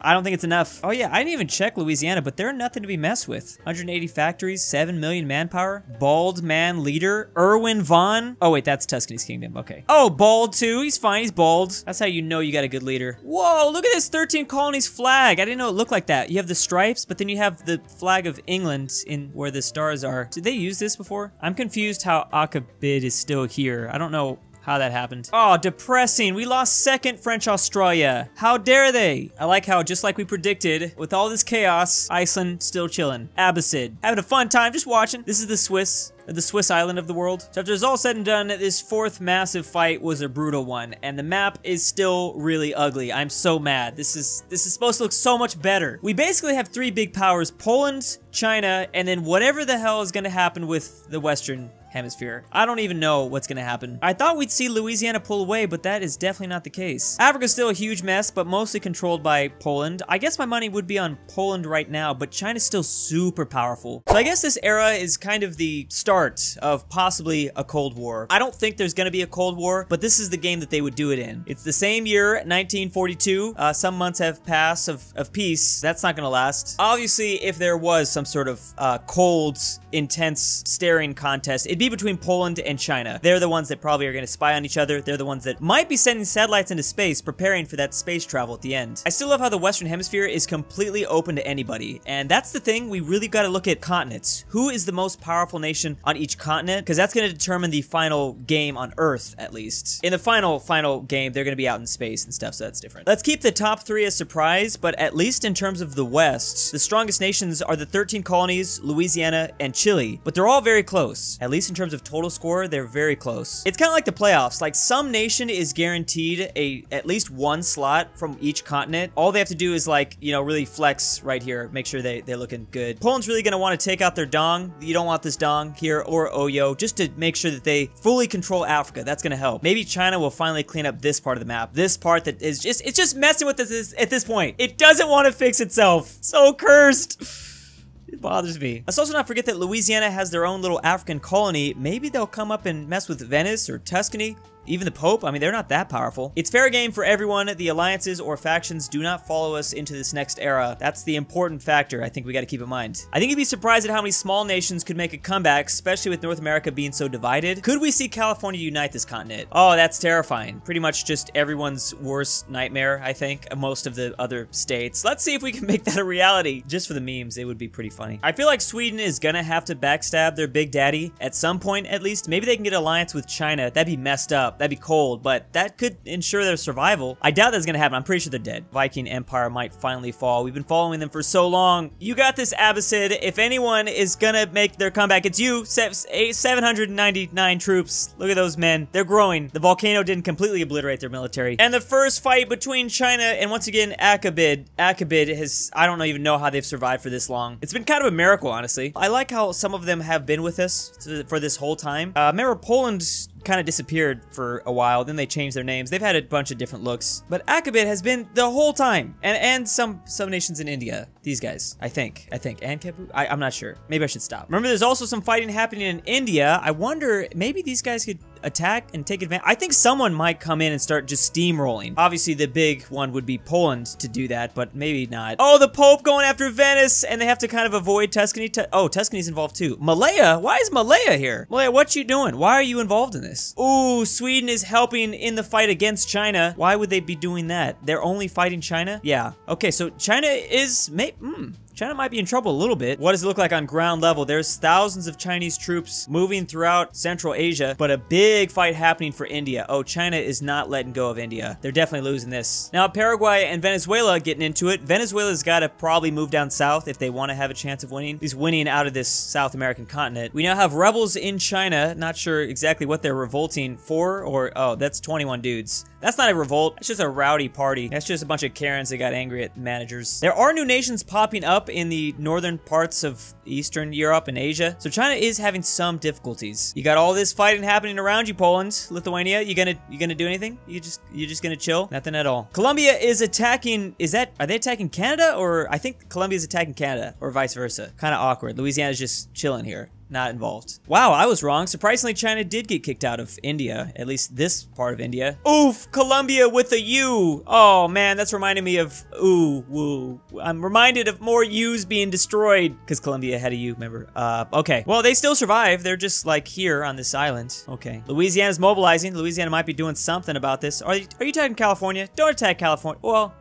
I don't think it's enough. Oh yeah, I didn't even check Louisiana, but they're nothing to be messed with. 180 factories, 7 million manpower, bald man leader, Erwin Von. Oh wait, that's Tuscany's kingdom, okay. Oh, bald too, he's fine, he's bald. That's how you know you got a good leader. Whoa, look at this 13 colonies flag. I didn't know it looked like that. You have the stripes, but then you have the flag of England in where the stars are. Did they use this before? I'm confused how Akabid is still here. I don't know how that happened. Oh, depressing. We lost second French Australia. How dare they? I like how, just like we predicted, with all this chaos, Iceland still chilling. Abbasid. Having a fun time, just watching. This is the Swiss island of the world. So after it's all said and done, this fourth massive fight was a brutal one, and the map is still really ugly. I'm so mad. This is supposed to look so much better. We basically have three big powers: Poland, China, and then whatever the hell is gonna happen with the Western Hemisphere. I don't even know what's gonna happen. I thought we'd see Louisiana pull away, but that is definitely not the case. Africa's still a huge mess, but mostly controlled by Poland. I guess my money would be on Poland right now, but China's still super powerful. So I guess this era is kind of the start of possibly a Cold War. I don't think there's gonna be a Cold War, but this is the game that they would do it in. It's the same year, 1942. Some months have passed of peace. That's not gonna last. Obviously, if there was some sort of cold, intense staring contest, it'd be between Poland and China. They're the ones that probably are going to spy on each other. They're the ones that might be sending satellites into space, preparing for that space travel at the end. I still love how the Western Hemisphere is completely open to anybody, and that's the thing. We really got to look at continents. Who is the most powerful nation on each continent? Because that's going to determine the final game on Earth, at least. In the final game, they're going to be out in space and stuff, so that's different. Let's keep the top three a surprise, but at least in terms of the West, the strongest nations are the 13 colonies, Louisiana, and Chile, but they're all very close. At least in terms of total score, they're very close. It's kind of like the playoffs. Like, some nation is guaranteed at least one slot from each continent. All they have to do is, like, you know, really flex right here, make sure they're looking good. Poland's really gonna want to take out their dong. You don't want this dong here, or Oyo, just to make sure that they fully control Africa. That's gonna help. Maybe China will finally clean up this part of the map. This part that is it's just messing with this at this point. It doesn't want to fix itself. So cursed. It bothers me. Let's also not forget that Louisiana has their own little African colony. Maybe they'll come up and mess with Venice or Tuscany. Even the Pope, I mean, they're not that powerful. It's fair game for everyone. The alliances or factions do not follow us into this next era. That's the important factor I think we got to keep in mind. I think you'd be surprised at how many small nations could make a comeback, especially with North America being so divided. Could we see California unite this continent? Oh, that's terrifying. Pretty much just everyone's worst nightmare, I think, most of the other states. Let's see if we can make that a reality. Just for the memes, it would be pretty funny. I feel like Sweden is gonna have to backstab their big daddy at some point, at least. Maybe they can get an alliance with China. That'd be messed up. up. That'd be cold, but that could ensure their survival. I doubt that's gonna happen. I'm pretty sure they're dead. Viking Empire might finally fall. We've been following them for so long. You got this, Abbasid. If anyone is gonna make their comeback, it's you. 799 troops. Look at those men. They're growing. The volcano didn't completely obliterate their military. And the first fight between China and, once again, Akabid. Akabid has, I don't even know how they've survived for this long. It's been kind of a miracle, honestly. I like how some of them have been with us for this whole time. Remember, Poland kind of disappeared for a while, then they changed their names. They've had a bunch of different looks, but Akabid has been the whole time, and some nations in India. These guys, I think, and Kebu. I'm not sure. Maybe I should stop. Remember, there's also some fighting happening in India. I wonder, maybe these guys could attack and take advantage. I think someone might come in and start just steamrolling. Obviously, the big one would be Poland to do that, but maybe not. Oh, the Pope going after Venice, and they have to kind of avoid Tuscany. Oh, Tuscany's involved too. Malaya? Why is Malaya here? Malaya, what you doing? Why are you involved in this? Ooh, Sweden is helping in the fight against China. Why would they be doing that? They're only fighting China? Yeah. Okay, so China is... China might be in trouble a little bit. What does it look like on ground level? There's thousands of Chinese troops moving throughout Central Asia, but a big fight happening for India. Oh, China is not letting go of India. They're definitely losing this. Now, Paraguay and Venezuela getting into it. Venezuela's got to probably move down south if they want to have a chance of winning. At least winning out of this South American continent. We now have rebels in China. Not sure exactly what they're revolting for, or, oh, that's 21 dudes. That's not a revolt. It's just a rowdy party. That's just a bunch of Karens that got angry at managers. There are new nations popping up in the northern parts of Eastern Europe and Asia. So China is having some difficulties. You got all this fighting happening around you, Poland, Lithuania. You gonna do anything? You just gonna chill? Nothing at all. Colombia is attacking. Are they attacking Canada? Or I think Colombia's attacking Canada, or vice versa. Kind of awkward. Louisiana's just chilling here. Not involved. Wow, I was wrong. Surprisingly, China did get kicked out of India, at least this part of India. Oof, Colombia with a U. Oh man, that's reminding me of ooh, woo. I'm reminded of more U's being destroyed because Colombia had a U, remember? Okay. Well, they still survive. They're just like here on this island. Okay. Louisiana's mobilizing. Louisiana might be doing something about this. Are you attacking California? Don't attack California. Well,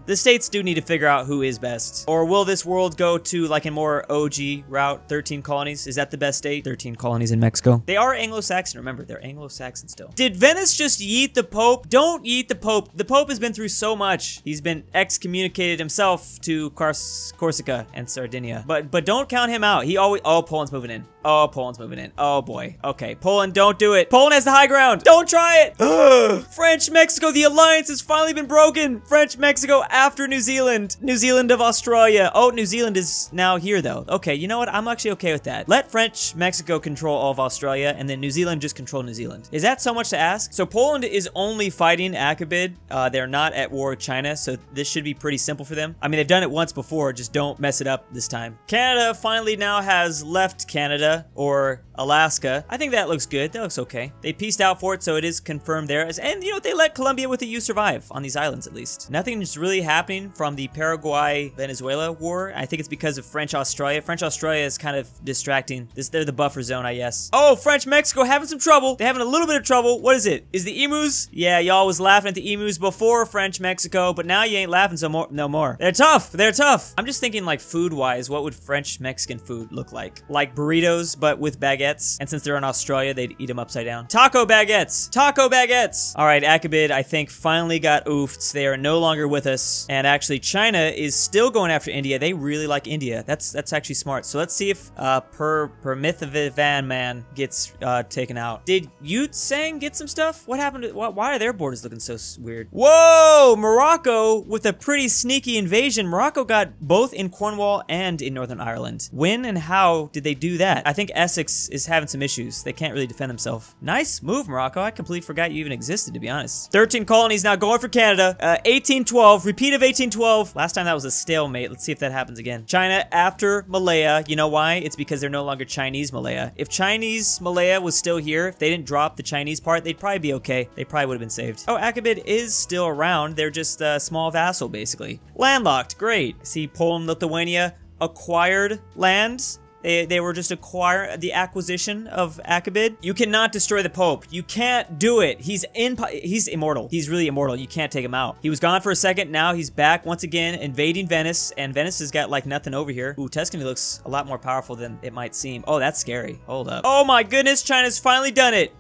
the states do need to figure out who is best. Or will this world go to like a more OG route, 13 colonies? Is that the best state? 13 colonies in Mexico. They are Anglo-Saxon, remember, they're Anglo-Saxon still. Did Venice just yeet the Pope? Don't yeet the Pope. The Pope has been through so much. He's been excommunicated himself to Corsica and Sardinia. But don't count him out. He always, oh, Poland's moving in. Oh, Poland's moving in. Oh boy. Okay, Poland, don't do it. Poland has the high ground. Don't try it. French, Mexico, the alliance has finally been broken. French, Mexico after New Zealand. New Zealand of Australia. Oh, New Zealand is now here though. Okay, you know what? I'm actually okay with that. Let French, Mexico control all of Australia and then New Zealand just control New Zealand. Is that so much to ask? So Poland is only fighting Akabid. They're not at war with China, so this should be pretty simple for them. I mean, they've done it once before, just don't mess it up this time. Canada finally now has left Canada, or Alaska. I think that looks good. That looks okay. They pieced out for it, so it is confirmed there. And you know, they let Colombia with the U survive on these islands at least. Nothing's really happening from the Paraguay-Venezuela war. I think it's because of French-Australia. French-Australia is kind of distracting. They're the buffer zone, I guess. Oh, French-Mexico having some trouble. They're having a little bit of trouble. What is it? Is the emus? Yeah, y'all was laughing at the emus before French-Mexico, but now you ain't laughing no more. They're tough. They're tough. I'm just thinking like food-wise, what would French-Mexican food look like? Like burritos, but with baguettes. And since they're in Australia, they'd eat them upside down. Taco baguettes! Taco baguettes! All right, Akabid, I think, finally got oofed. They are no longer with us. And actually, China is still going after India. They really like India. That's actually smart. So let's see if Permithavan Man gets taken out. Did Yutsang get some stuff? What happened to, why are their borders looking so weird? Whoa! Morocco with a pretty sneaky invasion. Morocco got both in Cornwall and in Northern Ireland. When and how did they do that? I think Essex is having some issues. They can't really defend themselves. Nice move, Morocco. I completely forgot you even existed, to be honest. 13 colonies now going for Canada. 1812. Repeat of 1812. Last time that was a stalemate. Let's see if that happens again. China after Malaya. You know why? It's because they're no longer Chinese Malaya. If Chinese Malaya was still here, if they didn't drop the Chinese part, they'd probably be okay. They probably would have been saved. Oh, Akabid is still around. They're just a small vassal, basically. Landlocked. Great. See, Poland, Lithuania acquired lands. They were just the acquisition of Akabid. You cannot destroy the Pope. You can't do it. He's immortal. He's really immortal. You can't take him out. He was gone for a second. Now he's back once again, invading Venice, and Venice has got like nothing over here. Ooh, Tuscany looks a lot more powerful than it might seem. Oh, that's scary. Hold up. Oh my goodness, China's finally done it.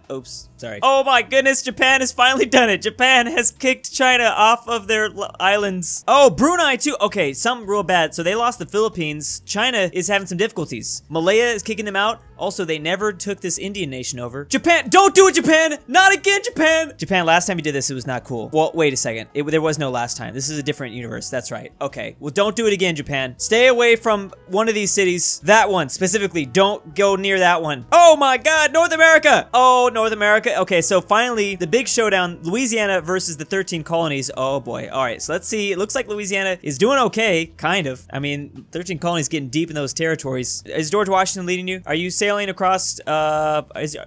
Oops. Sorry. Oh my goodness, Japan has finally done it. Japan has kicked China off of their islands. Oh, Brunei too. Okay, something real bad. So they lost the Philippines. China is having some difficulties. Malaya is kicking them out. Also, they never took this Indian nation over. Japan, don't do it, Japan! Not again, Japan! Japan, last time you did this, it was not cool. Well, wait a second. There was no last time. This is a different universe. That's right. Okay. Well, don't do it again, Japan. Stay away from one of these cities. That one, specifically. Don't go near that one. Oh my God, North America! Oh, North America. Okay, so finally, the big showdown, Louisiana versus the 13 colonies. Oh boy. All right, so let's see. It looks like Louisiana is doing okay, kind of. I mean, 13 colonies getting deep in those territories. Is George Washington leading you? Are you sailing across,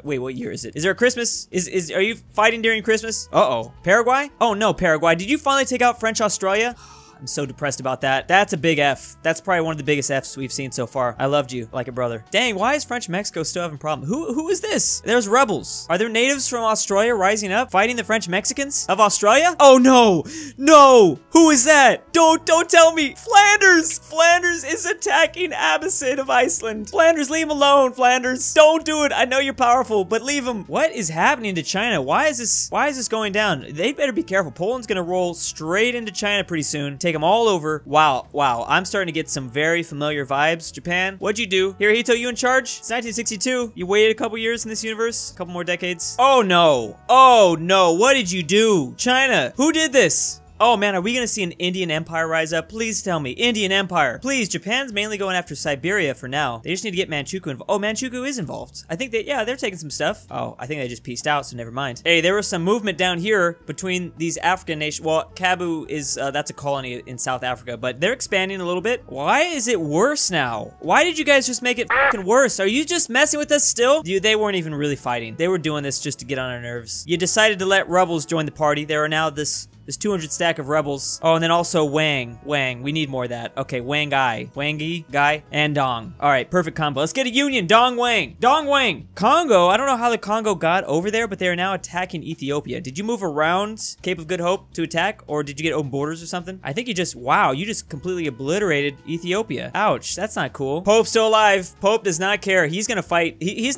wait, what year is it? Is there a Christmas? Are you fighting during Christmas? Uh-oh. Paraguay? Oh no, Paraguay. Did you finally take out French Australia? I'm so depressed about that. That's a big F. That's probably one of the biggest Fs we've seen so far. I loved you like a brother. Dang, why is French Mexico still having a problem? Who is this? There's rebels. Are there natives from Australia rising up, fighting the French Mexicans of Australia? Oh no, no. Who is that? Don't tell me. Flanders. Flanders is attacking Abbasid of Iceland. Flanders, leave him alone, Flanders. Don't do it. I know you're powerful, but leave him. What is happening to China? Why is this going down? They better be careful. Poland's gonna roll straight into China pretty soon. Take them all over. Wow, wow. I'm starting to get some very familiar vibes. Japan, what'd you do? Hirohito, you in charge? It's 1962. You waited a couple years in this universe? A couple more decades? Oh no. Oh no. What did you do? China, who did this? Oh man, are we gonna see an Indian Empire rise up? Please tell me. Indian Empire. Please, Japan's mainly going after Siberia for now. They just need to get Manchukuo involved. Oh, Manchukuo is involved. I think that, yeah, they're taking some stuff. Oh, I think they just pieced out, so never mind. Hey, there was some movement down here between these African nations. Well, Kabu is, that's a colony in South Africa, but they're expanding a little bit. Why is it worse now? Why did you guys just make it fucking worse? Are you just messing with us still? They weren't even really fighting. They were doing this just to get on our nerves. You decided to let rebels join the party. There are now this 200 stack of rebels. Oh, and then also Wang. Wang. We need more of that. Okay, Wang Guy. Wangi Guy and Dong. All right, perfect combo. Let's get a union. Dong Wang. Dong Wang. Congo. I don't know how the Congo got over there, but they are now attacking Ethiopia. Did you move around Cape of Good Hope to attack, or did you get open borders or something? I think you just, wow, you just completely obliterated Ethiopia. Ouch, that's not cool. Pope's still alive. Pope does not care. He's gonna fight. He's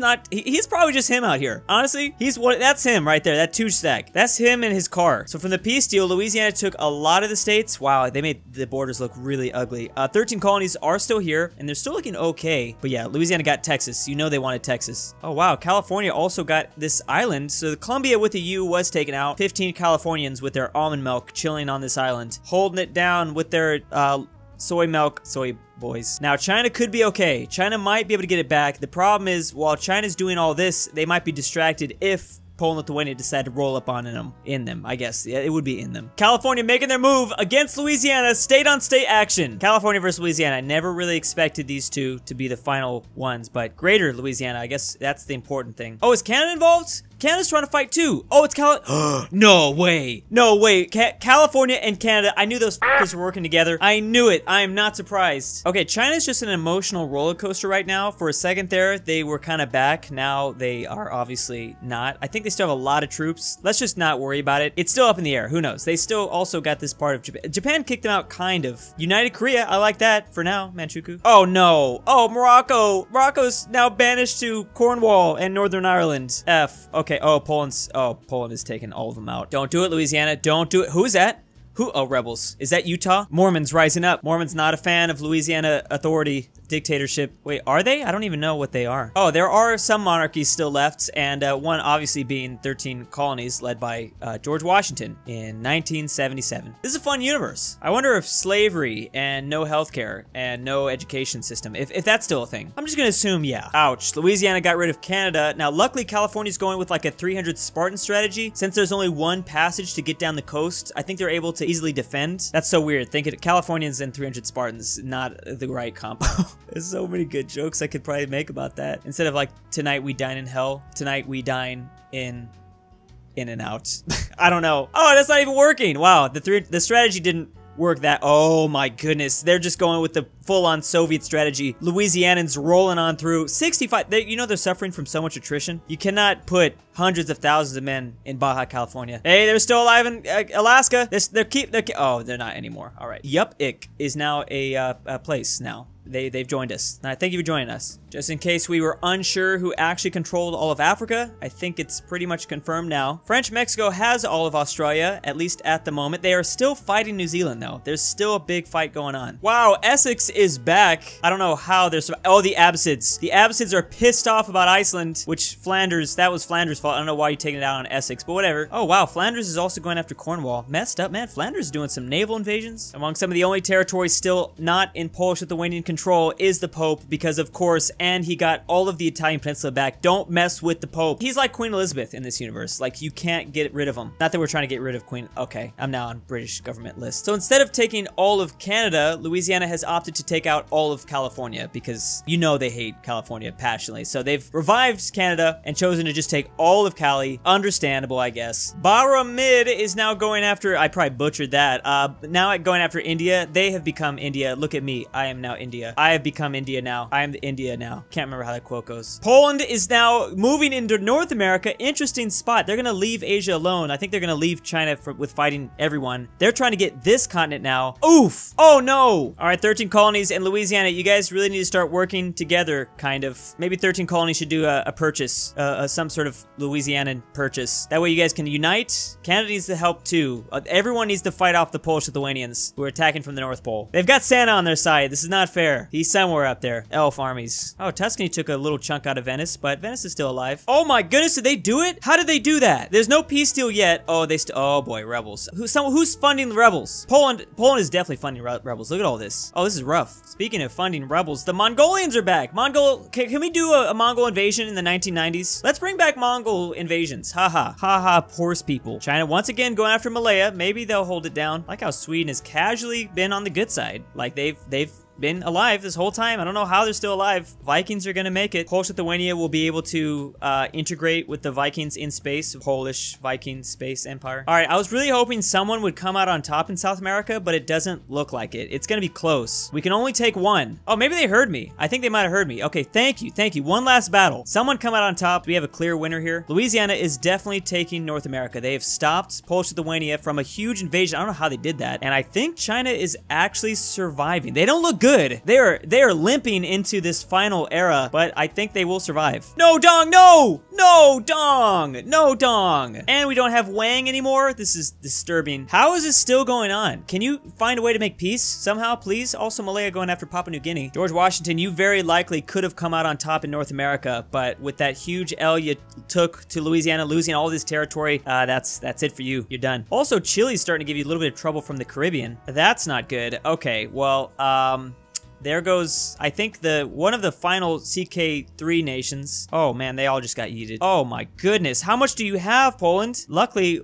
probably just him out here. Honestly, that's him right there. That 2 stack. That's him and his car. So from the peace deal, Louisiana took a lot of the states. Wow, they made the borders look really ugly. 13 colonies are still here, and they're still looking okay. But yeah, Louisiana got Texas. You know they wanted Texas. Oh wow, California also got this island. So the Columbia with the U was taken out. 15 Californians with their almond milk chilling on this island, holding it down with their soy milk, soy boys. Now, China could be okay. China might be able to get it back. The problem is, while China's doing all this, they might be distracted if Poland and Lithuania decide to roll up on them, I guess. Yeah, it would be in them. California making their move against Louisiana. State-on-state action. California versus Louisiana. I never really expected these two to be the final ones, but greater Louisiana, I guess that's the important thing. Oh, is Canada involved? Canada's trying to fight too. Oh, it's No way. No way. California and Canada. I knew those f***ers were working together. I knew it. I am not surprised. Okay, China's just an emotional roller coaster right now. For a second there, they were kind of back. Now they are obviously not. I think they still have a lot of troops. Let's just not worry about it. It's still up in the air. Who knows? They still also got this part of Japan. Japan kicked them out, kind of. United Korea. I like that for now. Manchukuo. Oh, no. Oh, Morocco. Morocco's now banished to Cornwall and Northern Ireland. F. Okay, Poland is taking all of them out. Don't do it, Louisiana. Don't do it. Who is that? Who? Oh, rebels. Is that Utah? Mormons rising up. Mormons not a fan of Louisiana authority. Dictatorship. Wait, are they? I don't even know what they are. Oh, there are some monarchies still left, and one obviously being 13 colonies led by George Washington in 1977. This is a fun universe. I wonder if slavery and no healthcare and no education system, if that's still a thing. I'm just gonna assume yeah. Ouch. Louisiana got rid of Canada. Now, luckily, California's going with like a 300 Spartan strategy. Since there's only one passage to get down the coast, I think they're able to easily defend. That's so weird. Thinking Californians and 300 Spartans, not the right combo. There's so many good jokes I could probably make about that. Instead of like, tonight we dine in hell, tonight we dine in and out. I don't know. Oh, that's not even working. Wow, the strategy didn't work that. Oh my goodness. They're just going with the full-on Soviet strategy. Louisianans rolling on through 65. You know they're suffering from so much attrition. You cannot put hundreds of thousands of men in Baja California. Hey, they're still alive in Alaska. Oh, they're not anymore. All right. Yup-ik is now a place now. they've joined us. Thank you for joining us. Just in case we were unsure who actually controlled all of Africa, I think it's pretty much confirmed now. French Mexico has all of Australia, at least at the moment. They are still fighting New Zealand, though. There's still a big fight going on. Wow, Essex is back. I don't know how they're... Oh, the Abbasids. The Abbasids are pissed off about Iceland, which Flanders... That was Flanders' fault. I don't know why you're taking it out on Essex, but whatever. Oh, wow. Flanders is also going after Cornwall. Messed up, man. Flanders is doing some naval invasions. Among some of the only territories still not in Polish-Lithuanian control is the Pope, because of course, and he got all of the Italian peninsula back. Don't mess with the Pope. He's like Queen Elizabeth in this universe. Like, you can't get rid of him. Not that we're trying to get rid of Queen... Okay, I'm now on British government list. So instead of taking all of Canada, Louisiana has opted to take out all of California, because you know they hate California passionately. So they've revived Canada and chosen to just take all of Cali. Understandable, I guess. Baramid is now going after... I probably butchered that. Now going after India. They have become India. Look at me. I am now India. I have become India now. I am the India now. Can't remember how that quote goes. Poland is now moving into North America. Interesting spot. They're gonna leave Asia alone. I think they're gonna leave China with fighting everyone. They're trying to get this continent now. Oof. Oh no. All right, 13 colonies in Louisiana. You guys really need to start working together, kind of. Maybe 13 colonies should do a purchase, some sort of Louisianan purchase. That way you guys can unite. Canada needs to help too. Everyone needs to fight off the Polish-Lithuanians who are attacking from the North Pole. They've got Santa on their side. This is not fair. He's somewhere up there. Elf armies. Oh, Tuscany took a little chunk out of Venice, but Venice is still alive. Oh my goodness, did they do it? How did they do that? There's no peace deal yet. Oh, oh boy, rebels. Who's funding the rebels? Poland is definitely funding rebels. Look at all this. Oh, this is rough. Speaking of funding rebels, the Mongolians are back. Can we do a Mongol invasion in the 1990s? Let's bring back Mongol invasions. Haha. Haha, horse people. China once again going after Malaya. Maybe they'll hold it down. Like how Sweden has casually been on the good side. Like they've been alive this whole time. I don't know how they're still alive. Vikings are gonna make it. Polish-Lithuania will be able to integrate with the Vikings in space. Polish Viking space empire. All right, I was really hoping someone would come out on top in South America, but it doesn't look like it. It's gonna be close. We can only take one. Oh, maybe they heard me. I think they might have heard me. Okay, thank you, thank you. One last battle. Someone come out on top. We have a clear winner here. Louisiana is definitely taking North America. They have stopped Polish-Lithuania from a huge invasion. I don't know how they did that. And I think China is actually surviving. They don't look good. They are limping into this final era, but I think they will survive. No, Dong, no! No, Dong! No, Dong! And we don't have Wang anymore? This is disturbing. How is this still going on? Can you find a way to make peace somehow, please? Also, Malaya going after Papua New Guinea. George Washington, you very likely could have come out on top in North America, but with that huge L you took to Louisiana, losing all this territory, that's it for you. You're done. Also, Chile's starting to give you a little bit of trouble from the Caribbean. That's not good. Okay, well, there goes, I think, one of the final CK3 nations. Oh man, they all just got yeeted. Oh my goodness, how much do you have, Poland? Luckily,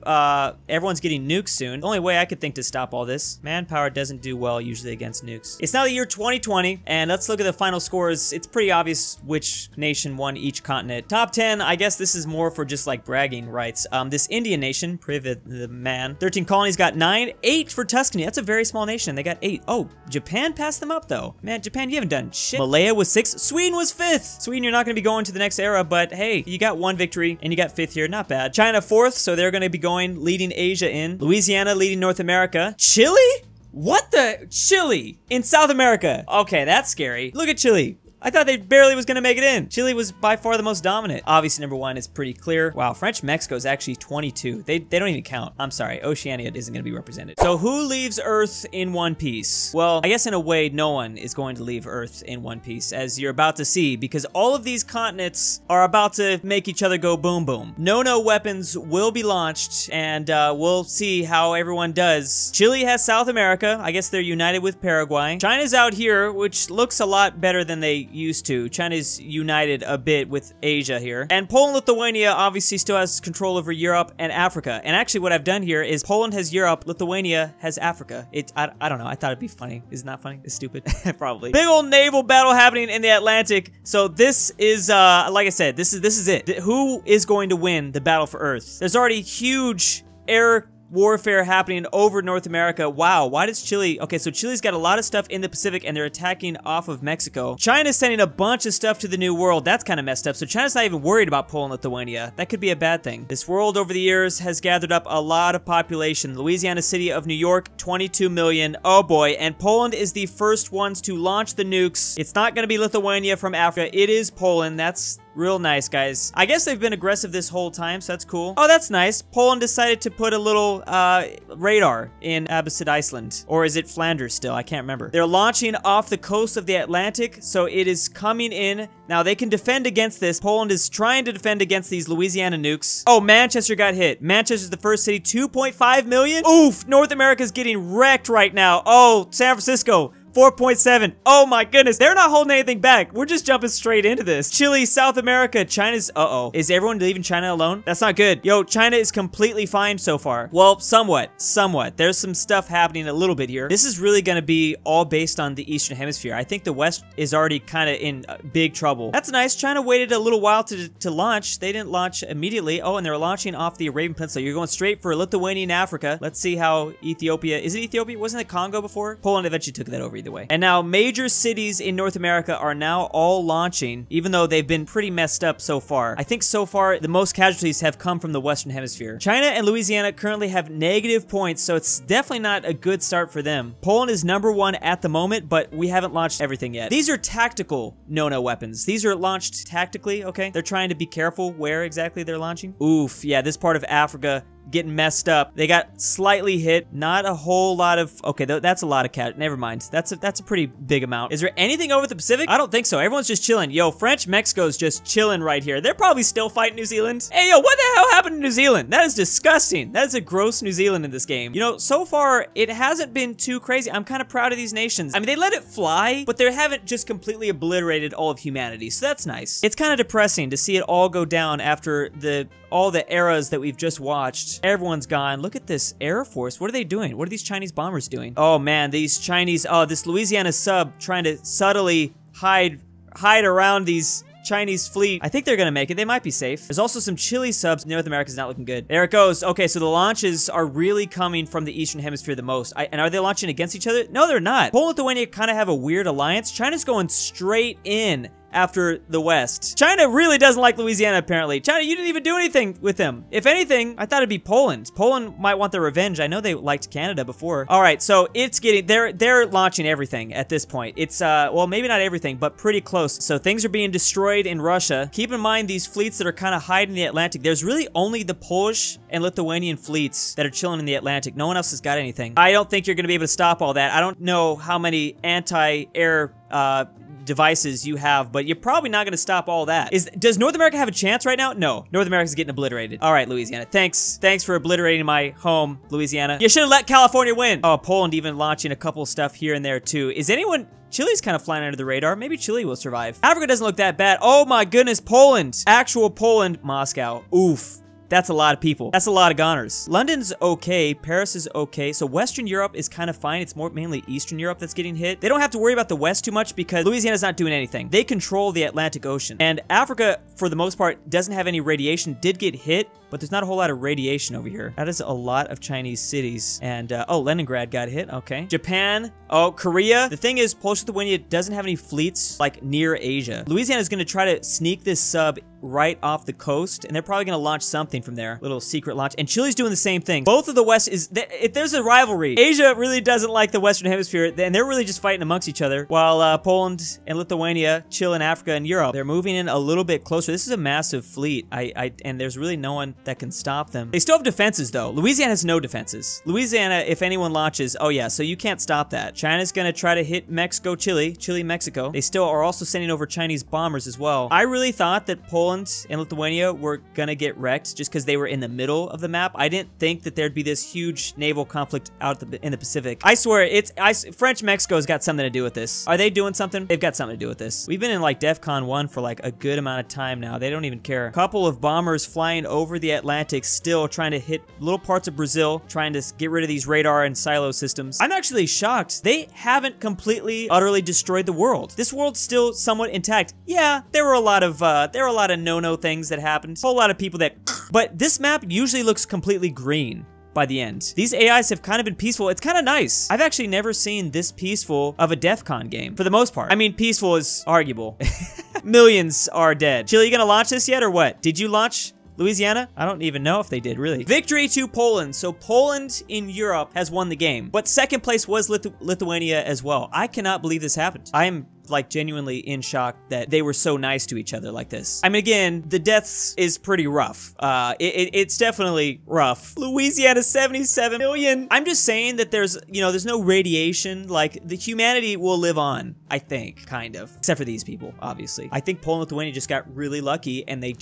everyone's getting nukes soon. The only way I could think to stop all this. Manpower doesn't do well usually against nukes. It's now the year 2020, and let's look at the final scores. It's pretty obvious which nation won each continent. Top 10, I guess this is more for just like bragging rights. This Indian nation, Privet the man, 13 colonies got 9, 8 for Tuscany. That's a very small nation. They got 8. Oh, Japan passed them up though. Man, Japan, you haven't done shit. Malaya was 6. Sweden was 5th. Sweden, you're not going to be going to the next era, but hey, you got 1 victory, and you got 5th here. Not bad. China 4th, so they're going to be going, leading Asia in. Louisiana leading North America. Chile? What the? Chile in South America. Okay, that's scary. Look at Chile. I thought they barely was gonna make it in. Chile was by far the most dominant. Obviously, number 1 is pretty clear. Wow, French Mexico is actually 22. They don't even count. I'm sorry, Oceania isn't gonna be represented. So who leaves Earth in one piece? Well, I guess in a way, no one is going to leave Earth in one piece, as you're about to see, because all of these continents are about to make each other go boom boom. No weapons will be launched, and we'll see how everyone does. Chile has South America. I guess they're united with Paraguay. China's out here, which looks a lot better than they used to. China's united a bit with Asia here. And Poland, Lithuania obviously still has control over Europe and Africa. And actually what I've done here is Poland has Europe, Lithuania has Africa. I don't know. I thought it'd be funny. Is it not funny? It's stupid. Probably. Big old naval battle happening in the Atlantic. So this is, like I said, this is it. Who is going to win the battle for Earth? There's already huge air warfare happening over North America. Wow, why does Chile... Okay, so Chile's got a lot of stuff in the Pacific, and they're attacking off of Mexico. China's sending a bunch of stuff to the New World. That's kind of messed up. So China's not even worried about Poland, Lithuania. That could be a bad thing. This world over the years has gathered up a lot of population. Louisiana City of New York, 22 million. Oh boy, and Poland is the first ones to launch the nukes. It's not going to be Lithuania from Africa. It is Poland. That's real nice, guys. I guess they've been aggressive this whole time, so that's cool. Oh, that's nice. Poland decided to put a little radar in Abbasid, Iceland. Or is it Flanders still? I can't remember. They're launching off the coast of the Atlantic, so it is coming in. Now, they can defend against this. Poland is trying to defend against these Louisiana nukes. Oh, Manchester got hit. Manchester's the first city. 2.5 million? Oof! North America's getting wrecked right now. Oh, San Francisco. 4.7. Oh my goodness. They're not holding anything back. We're just jumping straight into this. Chile, South America, China's... Uh-oh. Is everyone leaving China alone? That's not good. Yo, China is completely fine so far. Well, somewhat. Somewhat. There's some stuff happening a little bit here. This is really going to be all based on the Eastern Hemisphere. I think the West is already kind of in big trouble. That's nice. China waited a little while to launch. They didn't launch immediately. Oh, and they're launching off the Arabian Peninsula. You're going straight for Lithuania and Africa. Let's see how Ethiopia... Is it Ethiopia? Wasn't it Congo before? Poland eventually took that over either way. And now major cities in North America are now all launching, even though they've been pretty messed up so far. I think so far the most casualties have come from the Western Hemisphere. China and Louisiana currently have negative points, so it's definitely not a good start for them. Poland is #1 at the moment, but we haven't launched everything yet. These are tactical no-no weapons. These are launched tactically, okay? They're trying to be careful where exactly they're launching. Oof, yeah, this part of Africa getting messed up. They got slightly hit. Not a whole lot of... Okay, that's a lot of cat. Never mind. That's a pretty big amount. Is there anything over the Pacific? I don't think so. Everyone's just chilling. Yo, French Mexico's just chilling right here. They're probably still fighting New Zealand. Hey, yo, what the hell happened to New Zealand? That is disgusting. That is a gross New Zealand in this game. You know, so far, it hasn't been too crazy. I'm kind of proud of these nations. I mean, they let it fly, but they haven't just completely obliterated all of humanity, so that's nice. It's kind of depressing to see it all go down after all the eras that we've just watched. Everyone's gone. Look at this Air Force. What are they doing? What are these Chinese bombers doing? Oh man, these Chinese, oh, this Louisiana sub trying to subtly hide around these Chinese fleet. I think they're gonna make it. They might be safe. There's also some Chile subs. North America's not looking good. There it goes. Okay, so the launches are really coming from the Eastern Hemisphere the most. And are they launching against each other? No, they're not. Poland and Lithuania kind of have a weird alliance. China's going straight in after the West. China really doesn't like Louisiana, apparently. China, you didn't even do anything with them. If anything, I thought it'd be Poland. Poland might want their revenge. I know they liked Canada before. All right, so it's getting... They're launching everything at this point. It's, well, maybe not everything, but pretty close. So things are being destroyed in Russia. Keep in mind these fleets that are kind of hiding in the Atlantic. There's really only the Polish and Lithuanian fleets that are chilling in the Atlantic. No one else has got anything. I don't think you're going to be able to stop all that. I don't know how many anti-air, devices you have, but you're probably not going to stop all that. Does North America have a chance right now? No. North America's getting obliterated. All right, Louisiana. Thanks for obliterating my home, Louisiana. You should have let California win. Oh, Poland even launching a couple stuff here and there too. Is anyone... Chile's kind of flying under the radar. Maybe Chile will survive. Africa doesn't look that bad. Oh my goodness, Poland. Actual Poland. Moscow. Oof. That's a lot of people. That's a lot of goners. London's okay. Paris is okay. So Western Europe is kind of fine. It's mainly Eastern Europe that's getting hit. They don't have to worry about the West too much because Louisiana's not doing anything. They control the Atlantic Ocean. And Africa, for the most part, doesn't have any radiation. Did get hit, but there's not a whole lot of radiation over here. That is a lot of Chinese cities. And, oh, Leningrad got hit. Okay. Japan. Oh, Korea. The thing is, Poland-Lithuania doesn't have any fleets, like, near Asia. Louisiana's gonna try to sneak this sub right off the coast, and they're probably gonna launch something from there. Little secret launch. And Chile's doing the same thing. Both of the West is... If there's a rivalry, Asia really doesn't like the Western Hemisphere, and they're really just fighting amongst each other, while Poland and Lithuania chill in Africa and Europe. They're moving in a little bit closer. This is a massive fleet, and there's really no one that can stop them. They still have defenses, though. Louisiana has no defenses. Louisiana, if anyone launches... Oh, yeah, so you can't stop that. China's gonna try to hit Mexico, Chile, Mexico. They still are also sending over Chinese bombers as well. I really thought that Poland and Lithuania were gonna get wrecked just because they were in the middle of the map. I didn't think that there'd be this huge naval conflict out in the Pacific. I swear, French Mexico's got something to do with this. Are they doing something? They've got something to do with this. We've been in like Defcon 1 for like a good amount of time now. They don't even care. A couple of bombers flying over the Atlantic, still trying to hit little parts of Brazil, trying to get rid of these radar and silo systems. I'm actually shocked. They haven't completely, utterly destroyed the world. This world's still somewhat intact. Yeah, there were a lot of no-no things that happened. A whole lot of people that... But this map usually looks completely green. by the end. These AIs have kind of been peaceful. It's kind of nice. I've actually never seen this peaceful of a Defcon game, for the most part. I mean, peaceful is arguable. Millions are dead. Chile, you gonna launch this yet or what? Did you launch Louisiana? I don't even know if they did, really. Victory to Poland. So Poland in Europe has won the game, but second place was Lithuania as well. I cannot believe this happened. I am like genuinely in shock that they were so nice to each other like this. I mean, again, the deaths is pretty rough. It's definitely rough. Louisiana, 77 million. I'm just saying that there's, you know, there's no radiation. Like, the humanity will live on, I think, kind of. Except for these people, obviously. I think Poland and Lithuania just got really lucky and they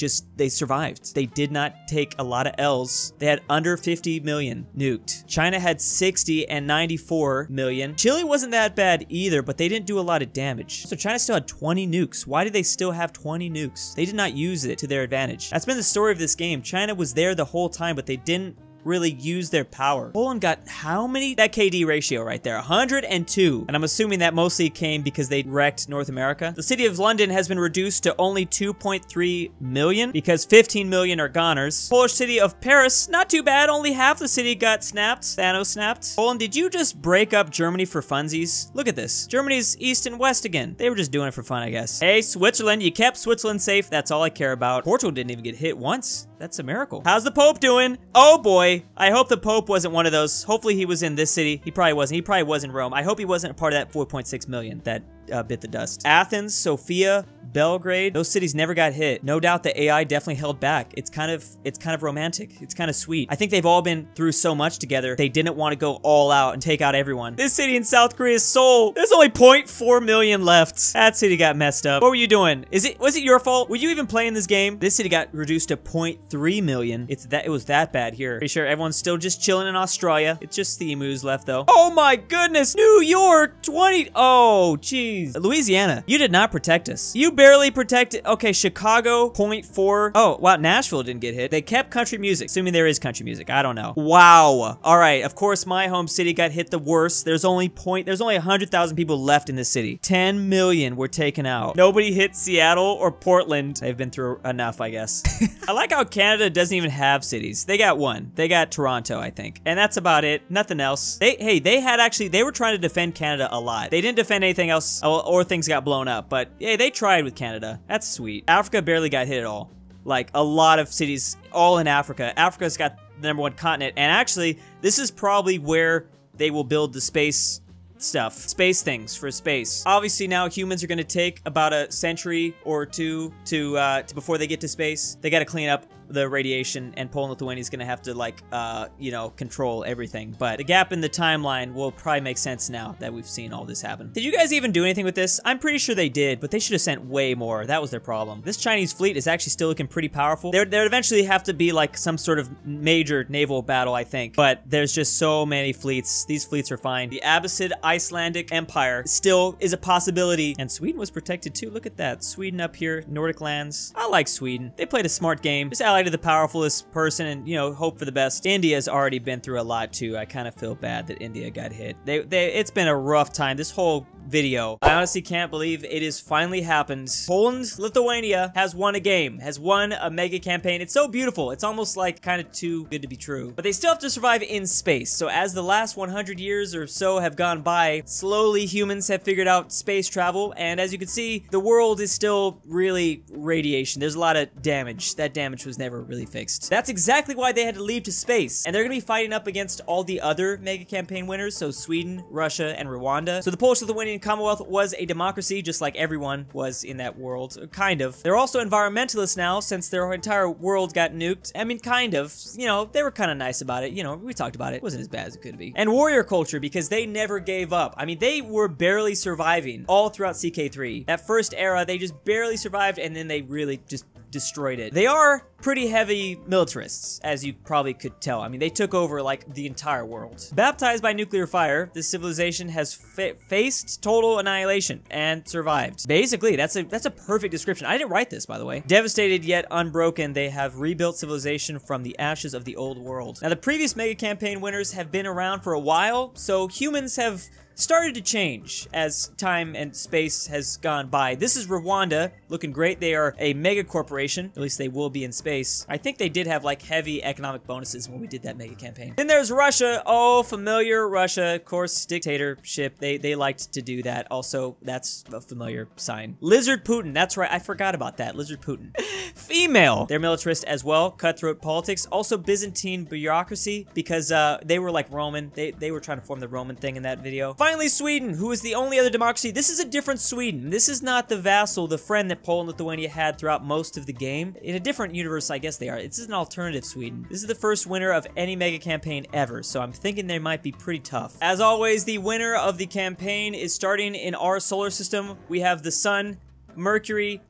survived. They did not take a lot of L's. They had under 50 million nuked. China had 60 and 94 million. Chile wasn't that bad either, but they didn't do a lot of damage. So China still had 20 nukes. Why did they still have 20 nukes? They did not use it to their advantage. That's been the story of this game. China was there the whole time, but they didn't really use their power. Poland got how many? That KD ratio right there, 102. And I'm assuming that mostly came because they wrecked North America. The city of London has been reduced to only 2.3 million because 15 million are goners. Polish city of Paris, not too bad. Only half the city got snapped. Thanos snapped. Poland, did you just break up Germany for funsies? Look at this. Germany's east and west again. They were just doing it for fun, I guess. Hey, Switzerland, you kept Switzerland safe. That's all I care about. Portugal didn't even get hit once. That's a miracle. How's the Pope doing? Oh boy. I hope the Pope wasn't one of those. Hopefully he was in this city. He probably wasn't. He probably was in Rome. I hope he wasn't a part of that 4.6 million that bit the dust. Athens, Sofia, Belgrade, those cities never got hit. No doubt the AI definitely held back. It's kind of romantic. It's kind of sweet. I think they've all been through so much together. They didn't want to go all out and take out everyone. This city in South Korea is Seoul. There's only 0.4 million left. That city got messed up. What were you doing? Was it your fault? Were you even playing this game? This city got reduced to 0.3 million. It was that bad here. Pretty sure everyone's still just chilling in Australia. It's just the emus left though. Oh my goodness. New York, 20. Oh, jeez. Louisiana, you did not protect us. You barely protected. Okay, Chicago, 0.4. Oh, wow, Nashville didn't get hit. They kept country music, assuming there is country music. I don't know. Wow. All right, of course, my home city got hit the worst. There's only 100,000 people left in this city. 10 million were taken out. Nobody hit Seattle or Portland. They've been through enough, I guess. I like how Canada doesn't even have cities. They got one. They got Toronto, I think. And that's about it. Nothing else. They were trying to defend Canada a lot. They didn't defend anything else or things got blown up, but yeah, they tried with Canada. That's sweet. Africa barely got hit at all. Like, a lot of cities all in Africa. Africa's got the #1 continent, and actually, this is probably where they will build the space stuff. Space things for space. Obviously, now humans are going to take about a century or two to before they get to space. They got to clean up the radiation, and Poland and Lithuania is going to have to, like, you know, control everything. But the gap in the timeline will probably make sense now that we've seen all this happen. Did you guys even do anything with this? I'm pretty sure they did, but they should have sent way more. That was their problem. This Chinese fleet is actually still looking pretty powerful. There'd eventually have to be, like, some sort of major naval battle, I think. But there's just so many fleets. These fleets are fine. The Abbasid Icelandic Empire still is a possibility. And Sweden was protected too. Look at that. Sweden up here. Nordic lands. I like Sweden. They played a smart game. Just ally to the powerfulest person and, you know, hope for the best. India's already been through a lot too. I kind of feel bad that India got hit. It's been a rough time. This whole video. I honestly can't believe it has finally happened. Poland, Lithuania has won a game, has won a mega campaign. It's so beautiful. It's almost like kind of too good to be true. But they still have to survive in space. So as the last 100 years or so have gone by, slowly humans have figured out space travel. And as you can see, the world is still really radiation. There's a lot of damage. That damage was never really fixed. That's exactly why they had to leave to space. And they're going to be fighting up against all the other mega campaign winners. So Sweden, Russia, and Rwanda. So the Polish-Lithuanian Commonwealth was a democracy, just like everyone was in that world. Kind of. They're also environmentalists now, since their entire world got nuked. I mean, kind of. You know, they were kind of nice about it. You know, we talked about it. It wasn't as bad as it could be. And warrior culture, because they never gave up. I mean, they were barely surviving all throughout CK3. That first era, they just barely survived, and then they really just destroyed it. They are pretty heavy militarists, as you probably could tell. I mean, they took over, like, the entire world. Baptized by nuclear fire, this civilization has faced total annihilation and survived. Basically, that's a perfect description. I didn't write this, by the way. Devastated yet unbroken, they have rebuilt civilization from the ashes of the old world. Now, the previous mega campaign winners have been around for a while, so humans have started to change as time and space has gone by. This is Rwanda, looking great. They are a mega corporation. At least they will be in space. I think they did have like heavy economic bonuses when we did that mega campaign. Then there's Russia. Oh, familiar Russia. Of course, dictatorship. They liked to do that. Also, that's a familiar sign. Lizard Putin. That's right. I forgot about that. Lizard Putin. Female. They're militarist as well. Cutthroat politics. Also Byzantine bureaucracy because they were like Roman. They were trying to form the Roman thing in that video. Finally, Sweden, who is the only other democracy. This is a different Sweden. This is not the vassal, the friend that Poland and Lithuania had throughout most of the game. In a different universe, I guess they are. This is an alternative Sweden. This is the first winner of any mega campaign ever, so I'm thinking they might be pretty tough. As always, the winner of the campaign is starting in our solar system. We have the Sun, Mercury,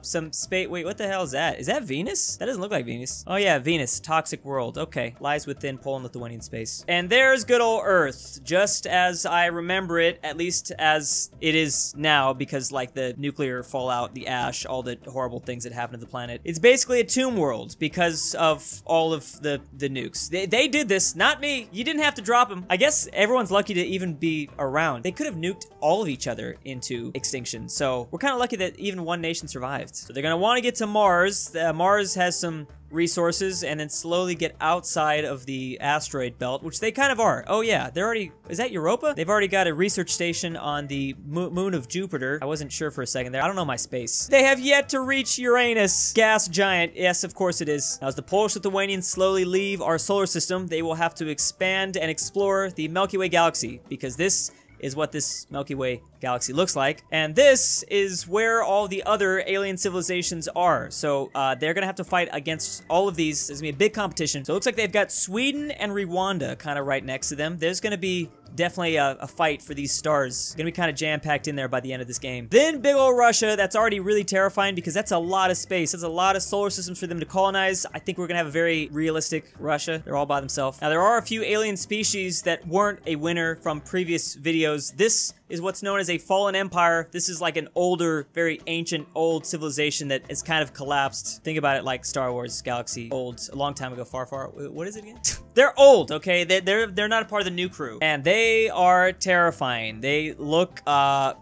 some space. Wait, what the hell is that? Is that Venus? That doesn't look like Venus. Oh yeah, Venus. Toxic world. Okay. Lies within Poland, Lithuanian space. And there's good old Earth. Just as I remember it, at least as it is now, because like the nuclear fallout, the ash, all the horrible things that happen to the planet. It's basically a tomb world because of all of the nukes. They did this, not me. You didn't have to drop them. I guess everyone's lucky to even be around. They could have nuked all of each other into extinction. So we're kind of lucky that even one nation survived. So they're gonna want to get to Mars. Mars has some resources and then slowly get outside of the asteroid belt, which they kind of are. Oh yeah, they're already, is that Europa? They've already got a research station on the moon of Jupiter. I wasn't sure for a second there. I don't know my space. They have yet to reach Uranus. Gas giant. Yes, of course it is. Now as the Polish-Lithuanians slowly leave our solar system, they will have to expand and explore the Milky Way galaxy because this is what this Milky Way galaxy looks like. And this is where all the other alien civilizations are. So they're gonna have to fight against all of these. There's gonna be a big competition. So it looks like they've got Sweden and Rwanda kind of right next to them. There's gonna be definitely a fight for these stars. Gonna be kind of jam-packed in there by the end of this game. Then big ol' Russia. That's already really terrifying because that's a lot of space. That's a lot of solar systems for them to colonize. I think we're gonna have a very realistic Russia. They're all by themselves. Now there are a few alien species that weren't a winner from previous videos. This is what's known as a fallen empire. This is like an older, very ancient, old civilization that has kind of collapsed. Think about it like Star Wars galaxy, old, a long time ago, far, far. What is it again? They're old, okay? They're not a part of the new crew. And they are terrifying. They look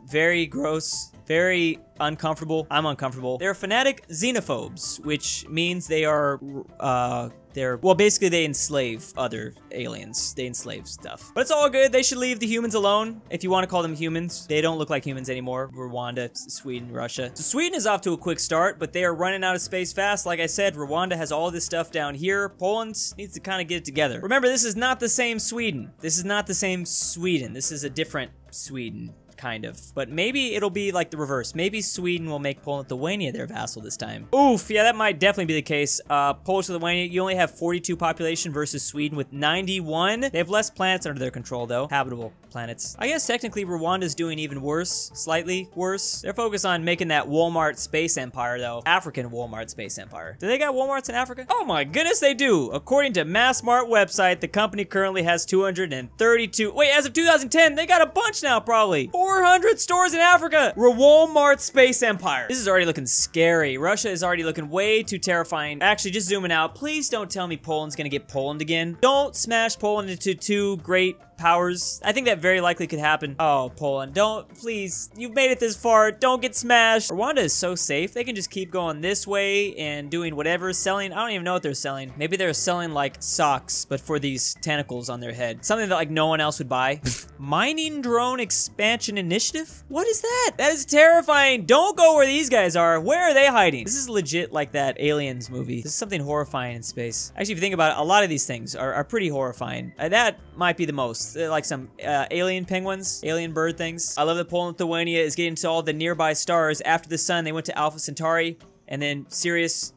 very gross, very uncomfortable. I'm uncomfortable. They're fanatic xenophobes, which means they are, well, basically they enslave other aliens. They enslave stuff. But it's all good. They should leave the humans alone, if you want to call them humans. They don't look like humans anymore. Rwanda, Sweden, Russia. So Sweden is off to a quick start, but they are running out of space fast. Like I said, Rwanda has all this stuff down here. Poland needs to kind of get it together. Remember, this is not the same Sweden. This is not the same Sweden. This is a different Sweden. Kind of. But maybe it'll be like the reverse. Maybe Sweden will make Poland and Lithuania their vassal this time. Oof, yeah, that might definitely be the case. Polish and Lithuania, you only have 42 population versus Sweden with 91. They have less planets under their control, though. Habitable planets. I guess technically Rwanda's doing even worse. Slightly worse. They're focused on making that Walmart space empire, though. African Walmart space empire. Do they got Walmarts in Africa? Oh my goodness, they do. According to Massmart website, the company currently has 232. Wait, as of 2010, they got a bunch now, probably. 400 stores in Africa. Walmart space empire. This is already looking scary. Russia is already looking way too terrifying. Actually, just zooming out. Please don't tell me Poland's gonna get Poland again. Don't smash Poland into two great powers. I think that very likely could happen. Oh, Poland, don't, please. You've made it this far. Don't get smashed. Rwanda is so safe. They can just keep going this way and doing whatever, selling. I don't even know what they're selling. Maybe they're selling like socks, but for these tentacles on their head. Something that like no one else would buy. Mining drone expansion initiative? What is that? That is terrifying. Don't go where these guys are. Where are they hiding? This is legit like that Aliens movie. This is something horrifying in space. Actually, if you think about it, a lot of these things are pretty horrifying. That might be the most. Like some alien penguins, alien bird things. I love that Poland and Lithuania is getting to all the nearby stars. After the sun, they went to Alpha Centauri, and then Sirius,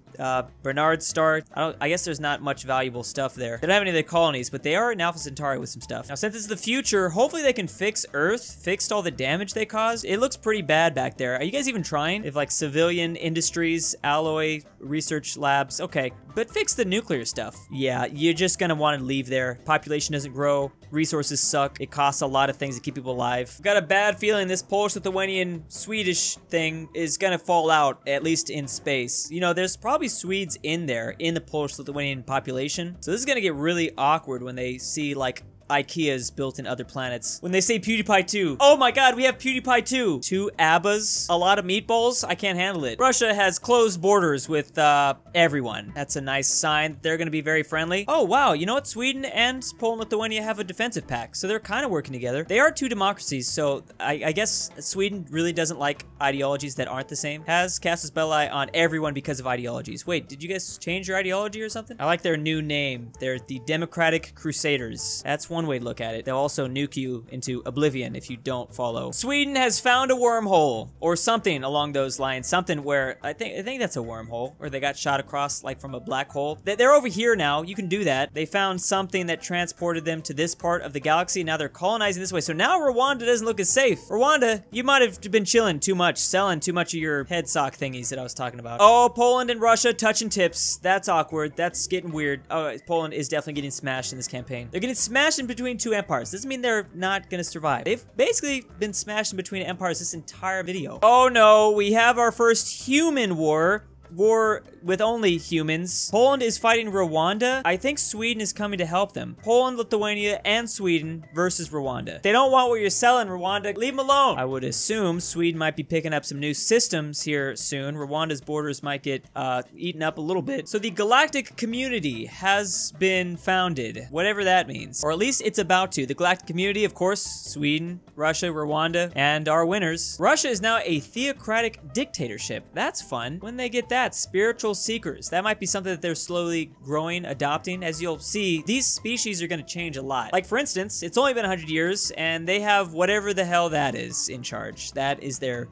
Bernard star. I guess there's not much valuable stuff there. They don't have any of the colonies, but they are in Alpha Centauri with some stuff. Now, since it's the future, hopefully they can fix Earth, fixed all the damage they caused. It looks pretty bad back there. Are you guys even trying? If like civilian industries, alloy research labs, okay, but fix the nuclear stuff. Yeah, you're just gonna want to leave there. Population doesn't grow, resources suck, it costs a lot of things to keep people alive. I've got a bad feeling this Polish-Lithuanian Swedish thing is gonna fall out, at least in space. You know, there's probably Swedes in there, in the Polish-Lithuanian population. So this is gonna get really awkward when they see like IKEAs built in other planets. When they say PewDiePie 2, oh my god, we have PewDiePie 2. 2 ABBAs, a lot of meatballs. I can't handle it. Russia has closed borders with everyone. That's a nice sign. They're gonna be very friendly. Oh wow, you know what? Sweden and Poland and Lithuania have a defensive pact, so they're kind of working together. They are two democracies, so I guess Sweden really doesn't like ideologies that aren't the same. Has casus belli on everyone because of ideologies. Wait, did you guys change your ideology or something? I like their new name. They're the Democratic Crusaders. That's one way to look at it. They'll also nuke you into oblivion if you don't follow. Sweden has found a wormhole or something along those lines. Something where I think that's a wormhole, or they got shot across like from a black hole. They're over here now. You can do that. They found something that transported them to this part of the galaxy. Now they're colonizing this way. So now Rwanda doesn't look as safe. Rwanda, you might have been chilling too much, selling too much of your head sock thingies that I was talking about. Oh, Poland and Russia touching tips. That's awkward. That's getting weird. Oh, Poland is definitely getting smashed in this campaign. They're getting smashed in between two empires. Doesn't mean they're not gonna survive. They've basically been smashed in between empires this entire video. Oh no, we have our first human war. War with only humans. Poland is fighting Rwanda. I think Sweden is coming to help them. Poland, Lithuania, and Sweden versus Rwanda. They don't want what you're selling, Rwanda. Leave them alone. I would assume Sweden might be picking up some new systems here soon. Rwanda's borders might get eaten up a little bit. So the galactic community has been founded, whatever that means. Or at least it's about to. The galactic community, of course, Sweden, Russia, Rwanda, and our winners. Russia is now a theocratic dictatorship. That's fun. When they get that, spiritual seekers. That might be something that they're slowly growing, adopting. As you'll see, these species are going to change a lot. Like, for instance, it's only been 100 years, and they have whatever the hell that is in charge. That is their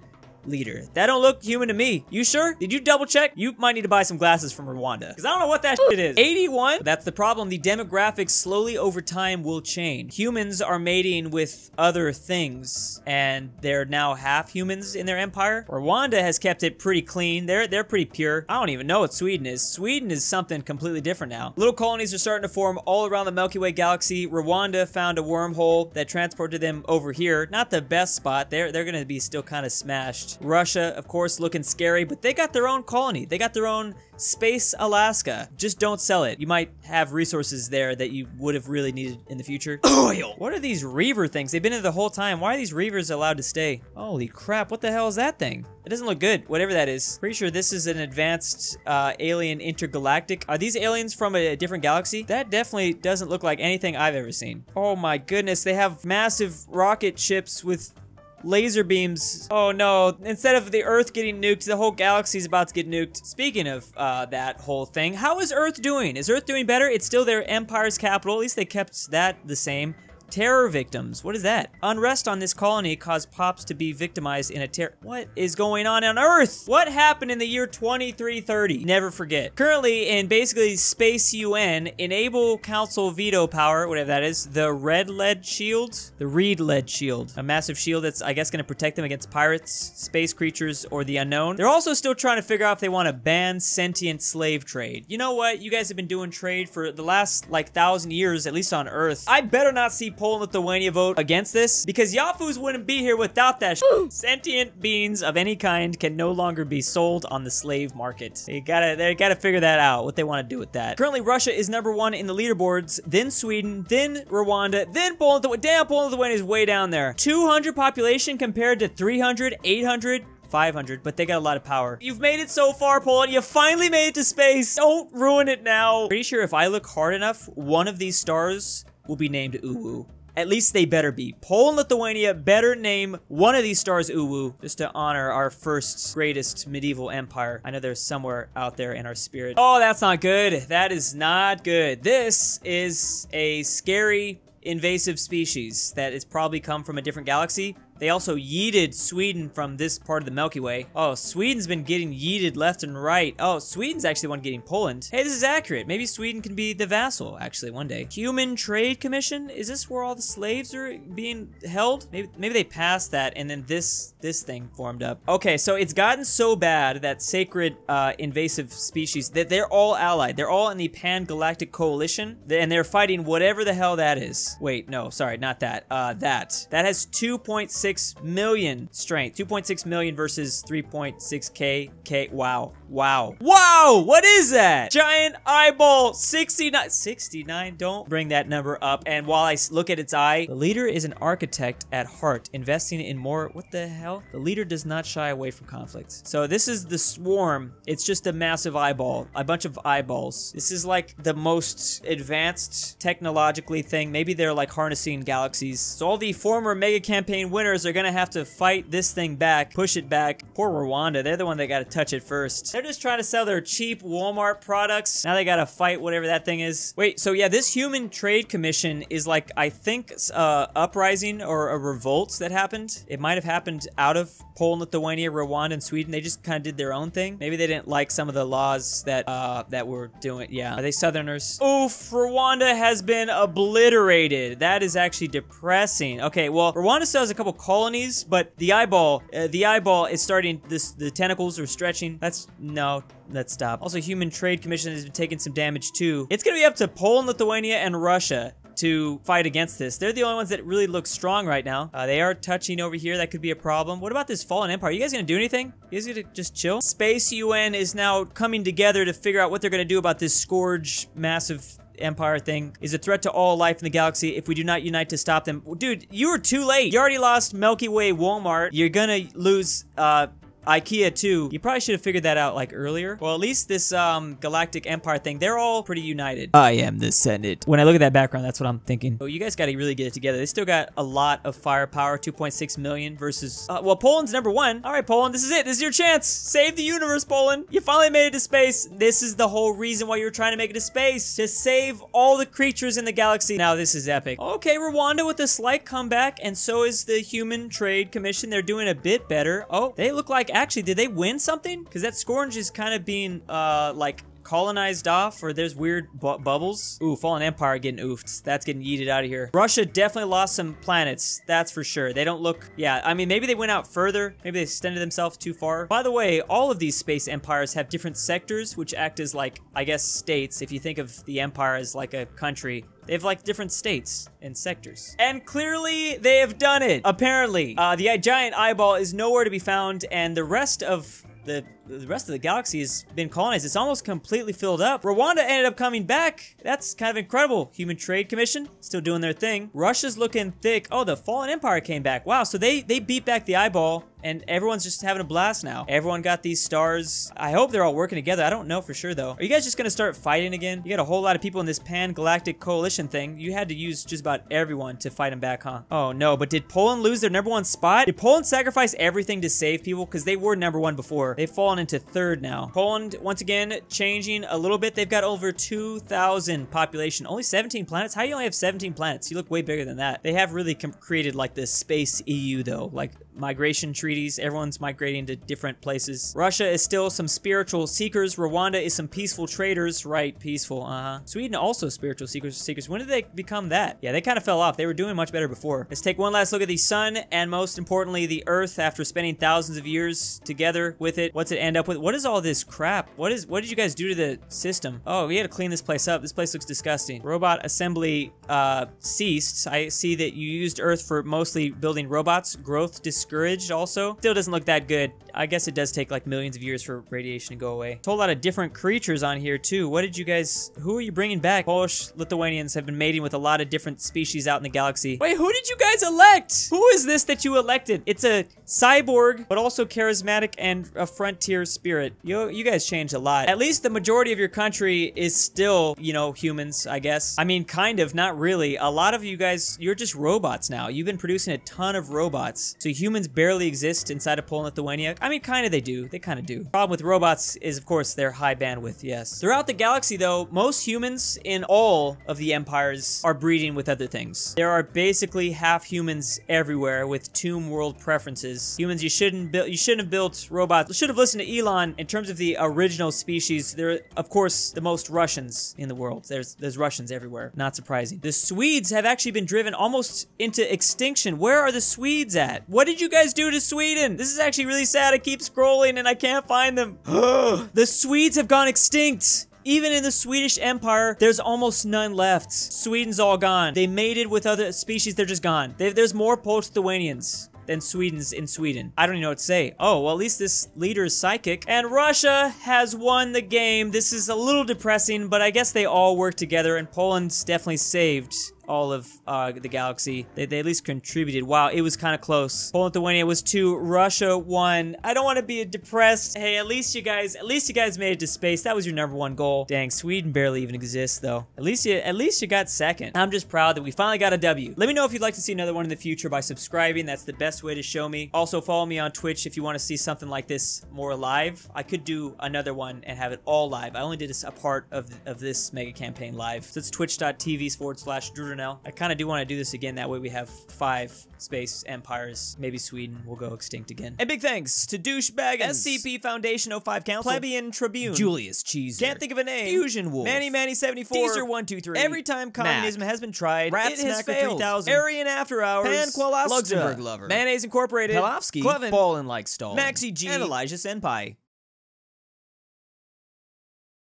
leader. That don't look human to me. You sure? Did you double check? You might need to buy some glasses from Rwanda, because I don't know what that shit is. 81? That's the problem. The demographics slowly over time will change. Humans are mating with other things, and they're now half humans in their empire. Rwanda has kept it pretty clean. They're pretty pure. I don't even know what Sweden is. Sweden is something completely different now. Little colonies are starting to form all around the Milky Way galaxy. Rwanda found a wormhole that transported them over here. Not the best spot. They're gonna be still kind of smashed. Russia, of course, looking scary, but they got their own colony. They got their own space Alaska. Just don't sell it. You might have resources there that you would have really needed in the future. Oil! What are these Reaver things? They've been in the whole time. Why are these Reavers allowed to stay? Holy crap, what the hell is that thing? It doesn't look good, whatever that is. Pretty sure this is an advanced alien intergalactic. Are these aliens from a different galaxy? That definitely doesn't look like anything I've ever seen. Oh my goodness, they have massive rocket ships with laser beams. Oh no, instead of the Earth getting nuked, the whole galaxy's about to get nuked. Speaking of that whole thing, how is Earth doing? Is Earth doing better? It's still their empire's capital. At least they kept that the same. Terror victims. What is that? Unrest on this colony caused Pops to be victimized in a terror. What is going on Earth? What happened in the year 2330? Never forget. Currently, in basically Space UN, enable council veto power, whatever that is, the red lead shield? The reed lead shield. A massive shield that's, I guess, gonna protect them against pirates, space creatures, or the unknown. They're also still trying to figure out if they want to ban sentient slave trade. You know what? You guys have been doing trade for the last, like, 1,000 years, at least on Earth. I better not see Poland and Lithuania vote against this, because Yafoos wouldn't be here without that shit. Sentient beings of any kind can no longer be sold on the slave market. They gotta figure that out, what they want to do with that. Currently, Russia is #1 in the leaderboards, then Sweden, then Rwanda, then Poland. Damn, Poland and Lithuania is way down there. 200 population compared to 300, 800, 500, but they got a lot of power. You've made it so far, Poland. You finally made it to space. Don't ruin it now. Pretty sure if I look hard enough, one of these stars will be named Uwu. At least they better be. Poland, Lithuania better name one of these stars Uwu, just to honor our first greatest medieval empire. I know there's somewhere out there in our spirit. Oh, that's not good. That is not good. This is a scary invasive species that has probably come from a different galaxy. They also yeeted Sweden from this part of the Milky Way. Oh, Sweden's been getting yeeted left and right. Oh, Sweden's actually the one getting Poland. Hey, this is accurate. Maybe Sweden can be the vassal, actually, one day. Human Trade Commission? Is this where all the slaves are being held? Maybe they passed that and then this thing formed up. Okay, so it's gotten so bad that sacred invasive species that they're all allied. They're all in the Pan-Galactic Coalition, and they're fighting whatever the hell that is. Wait, no, sorry, not that. That has 2.6 million strength. 2.6 million versus 3.6k. Wow. Wow. Wow! What is that? Giant eyeball. 69. 69? Don't bring that number up. And while I look at its eye, the leader is an architect at heart, investing in more. What the hell? The leader does not shy away from conflict. So this is the swarm. It's just a massive eyeball. A bunch of eyeballs. This is like the most advanced technologically thing. Maybe they're like harnessing galaxies. So all the former mega campaign winners are gonna have to fight this thing back, push it back. Poor Rwanda. They're the one that gotta touch it first. They're just trying to sell their cheap Walmart products. Now they gotta fight whatever that thing is. Wait, so yeah, this Human Trade Commission is like, I think, uprising or a revolt that happened. It might have happened out of Poland, Lithuania, Rwanda, and Sweden. They just kind of did their own thing. Maybe they didn't like some of the laws that that were doing. Yeah, are they Southerners? Oof, Rwanda has been obliterated. That is actually depressing. Okay, well, Rwanda still has a couple colonies, but the eyeball is starting. The tentacles are stretching. No. Let's stop. Also, Human Trade Commission has been taking some damage too. It's gonna be up to Poland, Lithuania, and Russia to fight against this. They're the only ones that really look strong right now. They are touching over here. That could be a problem. What about this fallen empire? You guys gonna do anything? You guys gonna just chill? Space UN is now coming together to figure out what they're gonna do about this Scourge massive empire thing. Is a threat to all life in the galaxy if we do not unite to stop them. Dude, you were too late. You already lost Milky Way, Walmart. You're gonna lose, IKEA too. You probably should have figured that out like earlier. Well, at least this galactic empire thing, they're all pretty united. I am the Senate. When I look at that background, that's what I'm thinking. Oh, you guys got to really get it together. They still got a lot of firepower, 2.6 million versus well, Poland's #1. All right, Poland, this is it. This is your chance. Save the universe, Poland. You finally made it to space. This is the whole reason why you're trying to make it to space, to save all the creatures in the galaxy. Now this is epic. Okay, Rwanda with a slight comeback, and so is the Human Trade Commission. They're doing a bit better. Oh, they look like, actually, did they win something? Because that Scourge is kind of being, like, colonized off, or there's weird bubbles. Ooh, Fallen Empire getting oofed. That's getting yeeted out of here. Russia definitely lost some planets. That's for sure. They don't look, yeah, I mean, maybe they went out further. Maybe they extended themselves too far. By the way, all of these space empires have different sectors, which act as, like, I guess, states. If you think of the empire as like a country, they have like different states and sectors. And clearly they have done it. Apparently, the giant eyeball is nowhere to be found, and the rest of the galaxy has been colonized. It's almost completely filled up. Rwanda ended up coming back. That's kind of incredible. Human Trade Commission still doing their thing. Russia's looking thick. Oh, the Fallen Empire came back. Wow, so they beat back the eyeball, and everyone's just having a blast now. Everyone got these stars. I hope they're all working together. I don't know for sure, though. Are you guys just gonna start fighting again? You got a whole lot of people in this pan-galactic coalition thing. You had to use just about everyone to fight them back, huh? Oh, no, but did Poland lose their #1 spot? Did Poland sacrifice everything to save people? Because they were #1 before. They've fallen into 3rd now. Poland, once again, changing a little bit. They've got over 2,000 population. Only 17 planets? How do you only have 17 planets? You look way bigger than that. They have really created, like, this space EU, though. Like, migration treaties. Everyone's migrating to different places. Russia is still some spiritual seekers. Rwanda is some peaceful traders. Right, peaceful, Sweden also spiritual seekers. When did they become that? Yeah, they kind of fell off. They were doing much better before. Let's take one last look at the sun, and most importantly, the Earth, after spending thousands of years together with it. What's it end up with? What is all this crap? What did you guys do to the system? Oh, we had to clean this place up. This place looks disgusting. Robot assembly ceased. I see that you used Earth for mostly building robots. Growth discouraged also. Still doesn't look that good. I guess it does take like millions of years for radiation to go away. A whole lot of different creatures on here too. What did you guys, who are you bringing back? Polish Lithuanians have been mating with a lot of different species out in the galaxy. Wait, who did you guys elect? Who is this that you elected? It's a cyborg, but also charismatic and a frontier spirit. You guys changed a lot. At least the majority of your country is still, you know, humans, I guess. I mean, kind of, not really. A lot of you guys, you're just robots now. You've been producing a ton of robots. So humans barely exist inside of Poland, Lithuania. I mean, kind of they do. They kind of do. Problem with robots is, of course, their high bandwidth, yes. Throughout the galaxy, though, most humans in all of the empires are breeding with other things. There are basically half humans everywhere with tomb world preferences. Humans, you shouldn't have built robots. You should have listened to Elon. In terms of the original species, there are, of course, the most Russians in the world. There's Russians everywhere. Not surprising. The Swedes have actually been driven almost into extinction. Where are the Swedes at? What did you guys do to Sweden? This is actually really sad. I keep scrolling and I can't find them. The Swedes have gone extinct. Even in the Swedish Empire, there's almost none left. Sweden's all gone. They mated with other species, they're just gone. There's more Post-Lithuanians. then Sweden's in Sweden. I don't even know what to say. Oh, well, at least this leader is psychic. And Russia has won the game. This is a little depressing, but I guess they all work together, and Poland's definitely saved all of the galaxy. They at least contributed. Wow, it was kind of close. Poland Lithuania was 2, Russia 1. I don't want to be depressed. Hey, at least you guys made it to space. That was your #1 goal. Dang, Sweden barely even exists though. At least you got second. I'm just proud that we finally got a W. Let me know if you'd like to see another one in the future by subscribing. That's the best way to show me. Also follow me on Twitch if you want to see something like this more live. I could do another one and have it all live. I only did a part of this mega campaign live. So it's twitch.tv/Drudernell. I kind of do want to do this again. That way we have 5 space empires. Maybe Sweden will go extinct again. And big thanks to DOOCHBAGGINS, SCP Foundation 05 Council, Plebeian Tribune, Julius Cheeser, can't think of a name, FusionWolf, Manny74, Teaser123, Every Time Communism Has Been Tried, it has failed, 3000, AryanAfterHours, Kawalerzysta, Luxembourglover, Mayonnaise Incorporated, Pelovski, Ballinlikestalin, Maxy G, and Elijah Senpai.